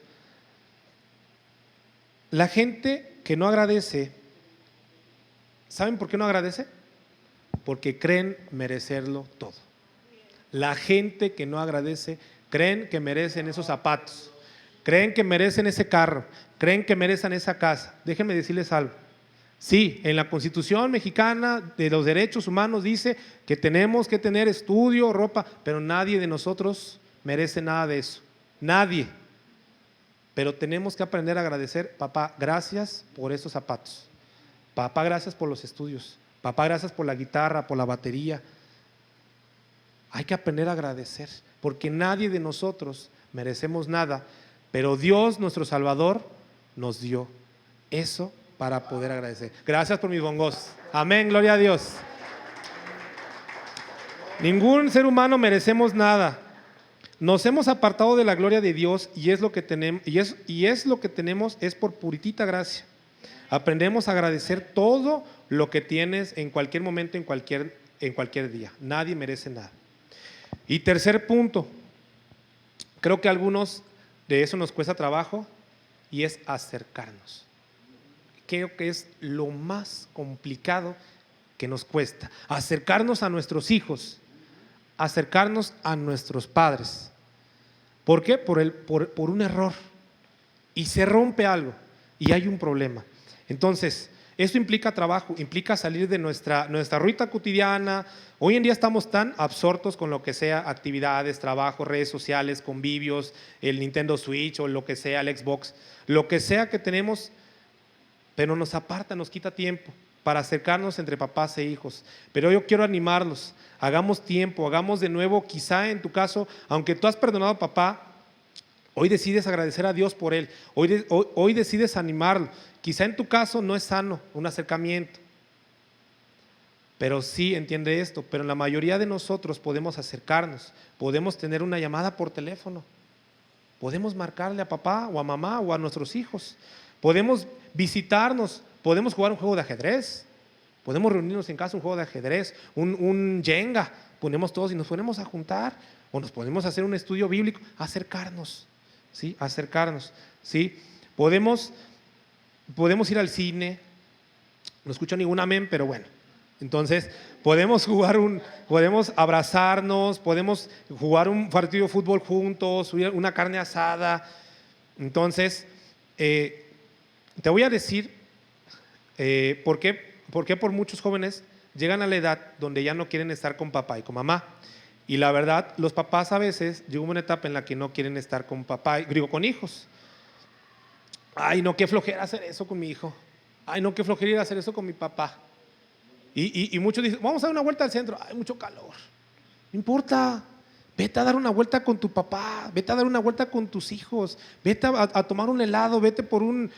La gente que no agradece, ¿saben por qué no agradece? Porque creen merecerlo todo. La gente que no agradece creen que merecen esos zapatos, creen que merecen ese carro, creen que merecen esa casa. Déjenme decirles algo. Sí, en la Constitución mexicana de los derechos humanos dice que tenemos que tener estudio, ropa, pero nadie de nosotros merece nada de eso. Nadie. Pero tenemos que aprender a agradecer. Papá, gracias por esos zapatos. Papá, gracias por los estudios. Papá, gracias por la guitarra, por la batería. Hay que aprender a agradecer, porque nadie de nosotros merecemos nada, pero Dios, nuestro Salvador, nos dio eso para poder agradecer. Gracias por mis bongos. Amén, gloria a Dios. Ningún ser humano merecemos nada. Nos hemos apartado de la gloria de Dios, y es lo que tenemos, lo que tenemos es por puritita gracia. Aprendemos a agradecer todo lo que tienes en cualquier momento, en cualquier día. Nadie merece nada. Y tercer punto, creo que a algunos de eso nos cuesta trabajo, y es acercarnos. creo que es lo más complicado que nos cuesta, acercarnos a nuestros hijos, acercarnos a nuestros padres. ¿Por qué? Por un error, y se rompe algo y hay un problema. Entonces, esto implica trabajo, implica salir de nuestra ruta cotidiana. Hoy en día estamos tan absortos con lo que sea, actividades, trabajo, redes sociales, convivios, el Nintendo Switch o lo que sea, el Xbox, lo que sea que tenemos, pero nos aparta, nos quita tiempo para acercarnos entre papás e hijos. Pero yo quiero animarlos, hagamos tiempo, hagamos de nuevo. Quizá en tu caso, aunque tú has perdonado a papá, hoy decides agradecer a Dios por él, hoy decides animarlo. Quizá en tu caso no es sano un acercamiento, pero sí, entiende esto, pero la mayoría de nosotros podemos acercarnos, podemos tener una llamada por teléfono, podemos marcarle a papá o a mamá o a nuestros hijos, podemos visitarnos, podemos jugar un juego de ajedrez, podemos reunirnos en casa, un juego de ajedrez, un Jenga, ponemos todos y nos ponemos a juntar, o nos ponemos a hacer un estudio bíblico, acercarnos, ¿sí? Acercarnos, ¿sí? Podemos ir al cine, no escucho ningún amén, pero bueno. Entonces, podemos abrazarnos, podemos jugar un partido de fútbol juntos, una carne asada. Entonces, te voy a decir por qué por muchos jóvenes llegan a la edad donde ya no quieren estar con papá y con mamá. Y la verdad, los papás a veces llegan a una etapa en la que no quieren estar con papá, digo, con hijos. Ay, no, qué flojera hacer eso con mi hijo. Ay, no, qué flojera ir a hacer eso con mi papá. Y muchos dicen, vamos a dar una vuelta al centro. Ay, mucho calor. No importa, vete a dar una vuelta con tu papá, vete a dar una vuelta con tus hijos, vete a tomar un helado, vete por un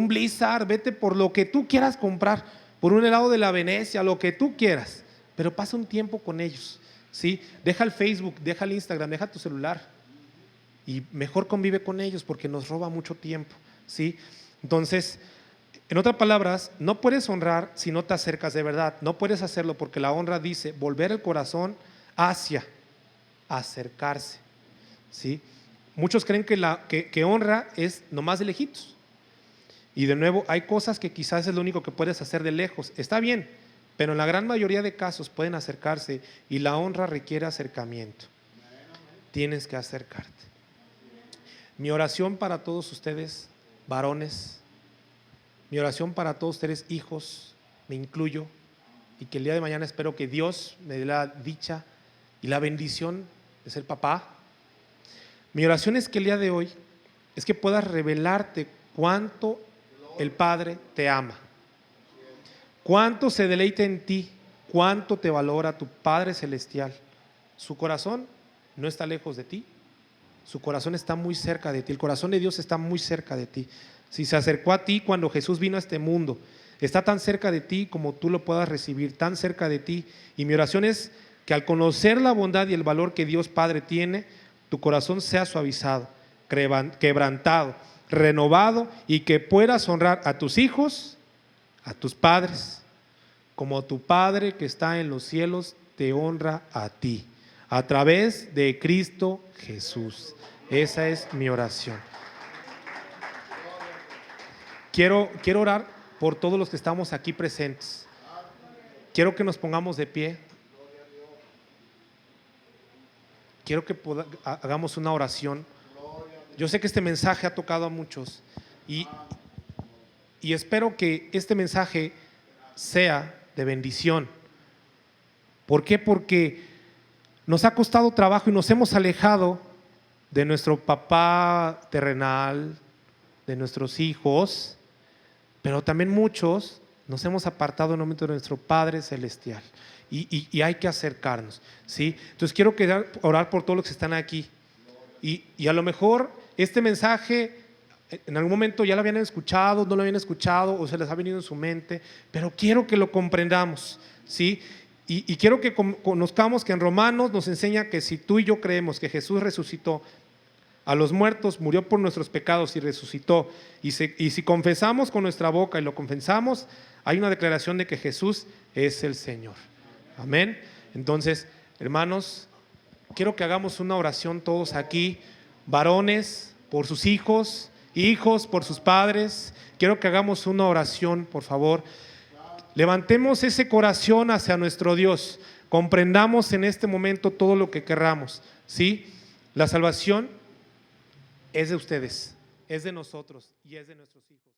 Blizzard, vete por lo que tú quieras comprar, por un helado de la Venecia, lo que tú quieras, pero pasa un tiempo con ellos, ¿sí? Deja el Facebook, deja el Instagram, deja tu celular y mejor convive con ellos porque nos roba mucho tiempo, ¿sí? Entonces, en otras palabras, no puedes honrar si no te acercas de verdad. No puedes hacerlo porque la honra dice volver el corazón hacia, acercarse, ¿sí? Muchos creen que honra es nomás de lejitos. Y de nuevo, hay cosas que quizás es lo único que puedes hacer de lejos. Está bien, pero en la gran mayoría de casos pueden acercarse y la honra requiere acercamiento. Tienes que acercarte. Mi oración para todos ustedes, varones, mi oración para todos ustedes, hijos, me incluyo, y que el día de mañana espero que Dios me dé la dicha y la bendición de ser papá. Mi oración es que el día de hoy es que puedas revelarte cuánto el Padre te ama, cuánto se deleita en ti, cuánto te valora tu Padre Celestial. Su corazón no está lejos de ti, su corazón está muy cerca de ti, el corazón de Dios está muy cerca de ti. Si se acercó a ti cuando Jesús vino a este mundo, está tan cerca de ti como tú lo puedas recibir, tan cerca de ti. Y mi oración es que al conocer la bondad y el valor que Dios Padre tiene, tu corazón sea suavizado, quebrantado, renovado, y que puedas honrar a tus hijos, a tus padres, como tu Padre que está en los cielos te honra a ti, a través de Cristo Jesús. Esa es mi oración. Quiero orar por todos los que estamos aquí presentes. Quiero que nos pongamos de pie. Quiero que hagamos una oración. Yo sé que este mensaje ha tocado a muchos y espero que este mensaje sea de bendición. ¿Por qué? Porque nos ha costado trabajo y nos hemos alejado de nuestro papá terrenal, de nuestros hijos. Pero también muchos nos hemos apartado en el momento de nuestro Padre Celestial y hay que acercarnos, ¿sí? Entonces quiero orar por todos los que están aquí y a lo mejor este mensaje en algún momento ya lo habían escuchado, no lo habían escuchado o se les ha venido en su mente, pero quiero que lo comprendamos, ¿sí? Y quiero que conozcamos que en Romanos nos enseña que si tú y yo creemos que Jesús resucitó a los muertos, murió por nuestros pecados y resucitó, y si confesamos con nuestra boca y lo confesamos, hay una declaración de que Jesús es el Señor. Amén. Entonces, hermanos, quiero que hagamos una oración todos aquí, varones por sus hijos hijos, por sus padres. Quiero que hagamos una oración, por favor. Levantemos ese corazón hacia nuestro Dios. Comprendamos en este momento todo lo que querramos, ¿sí? La salvación es de ustedes, es de nosotros y es de nuestros hijos.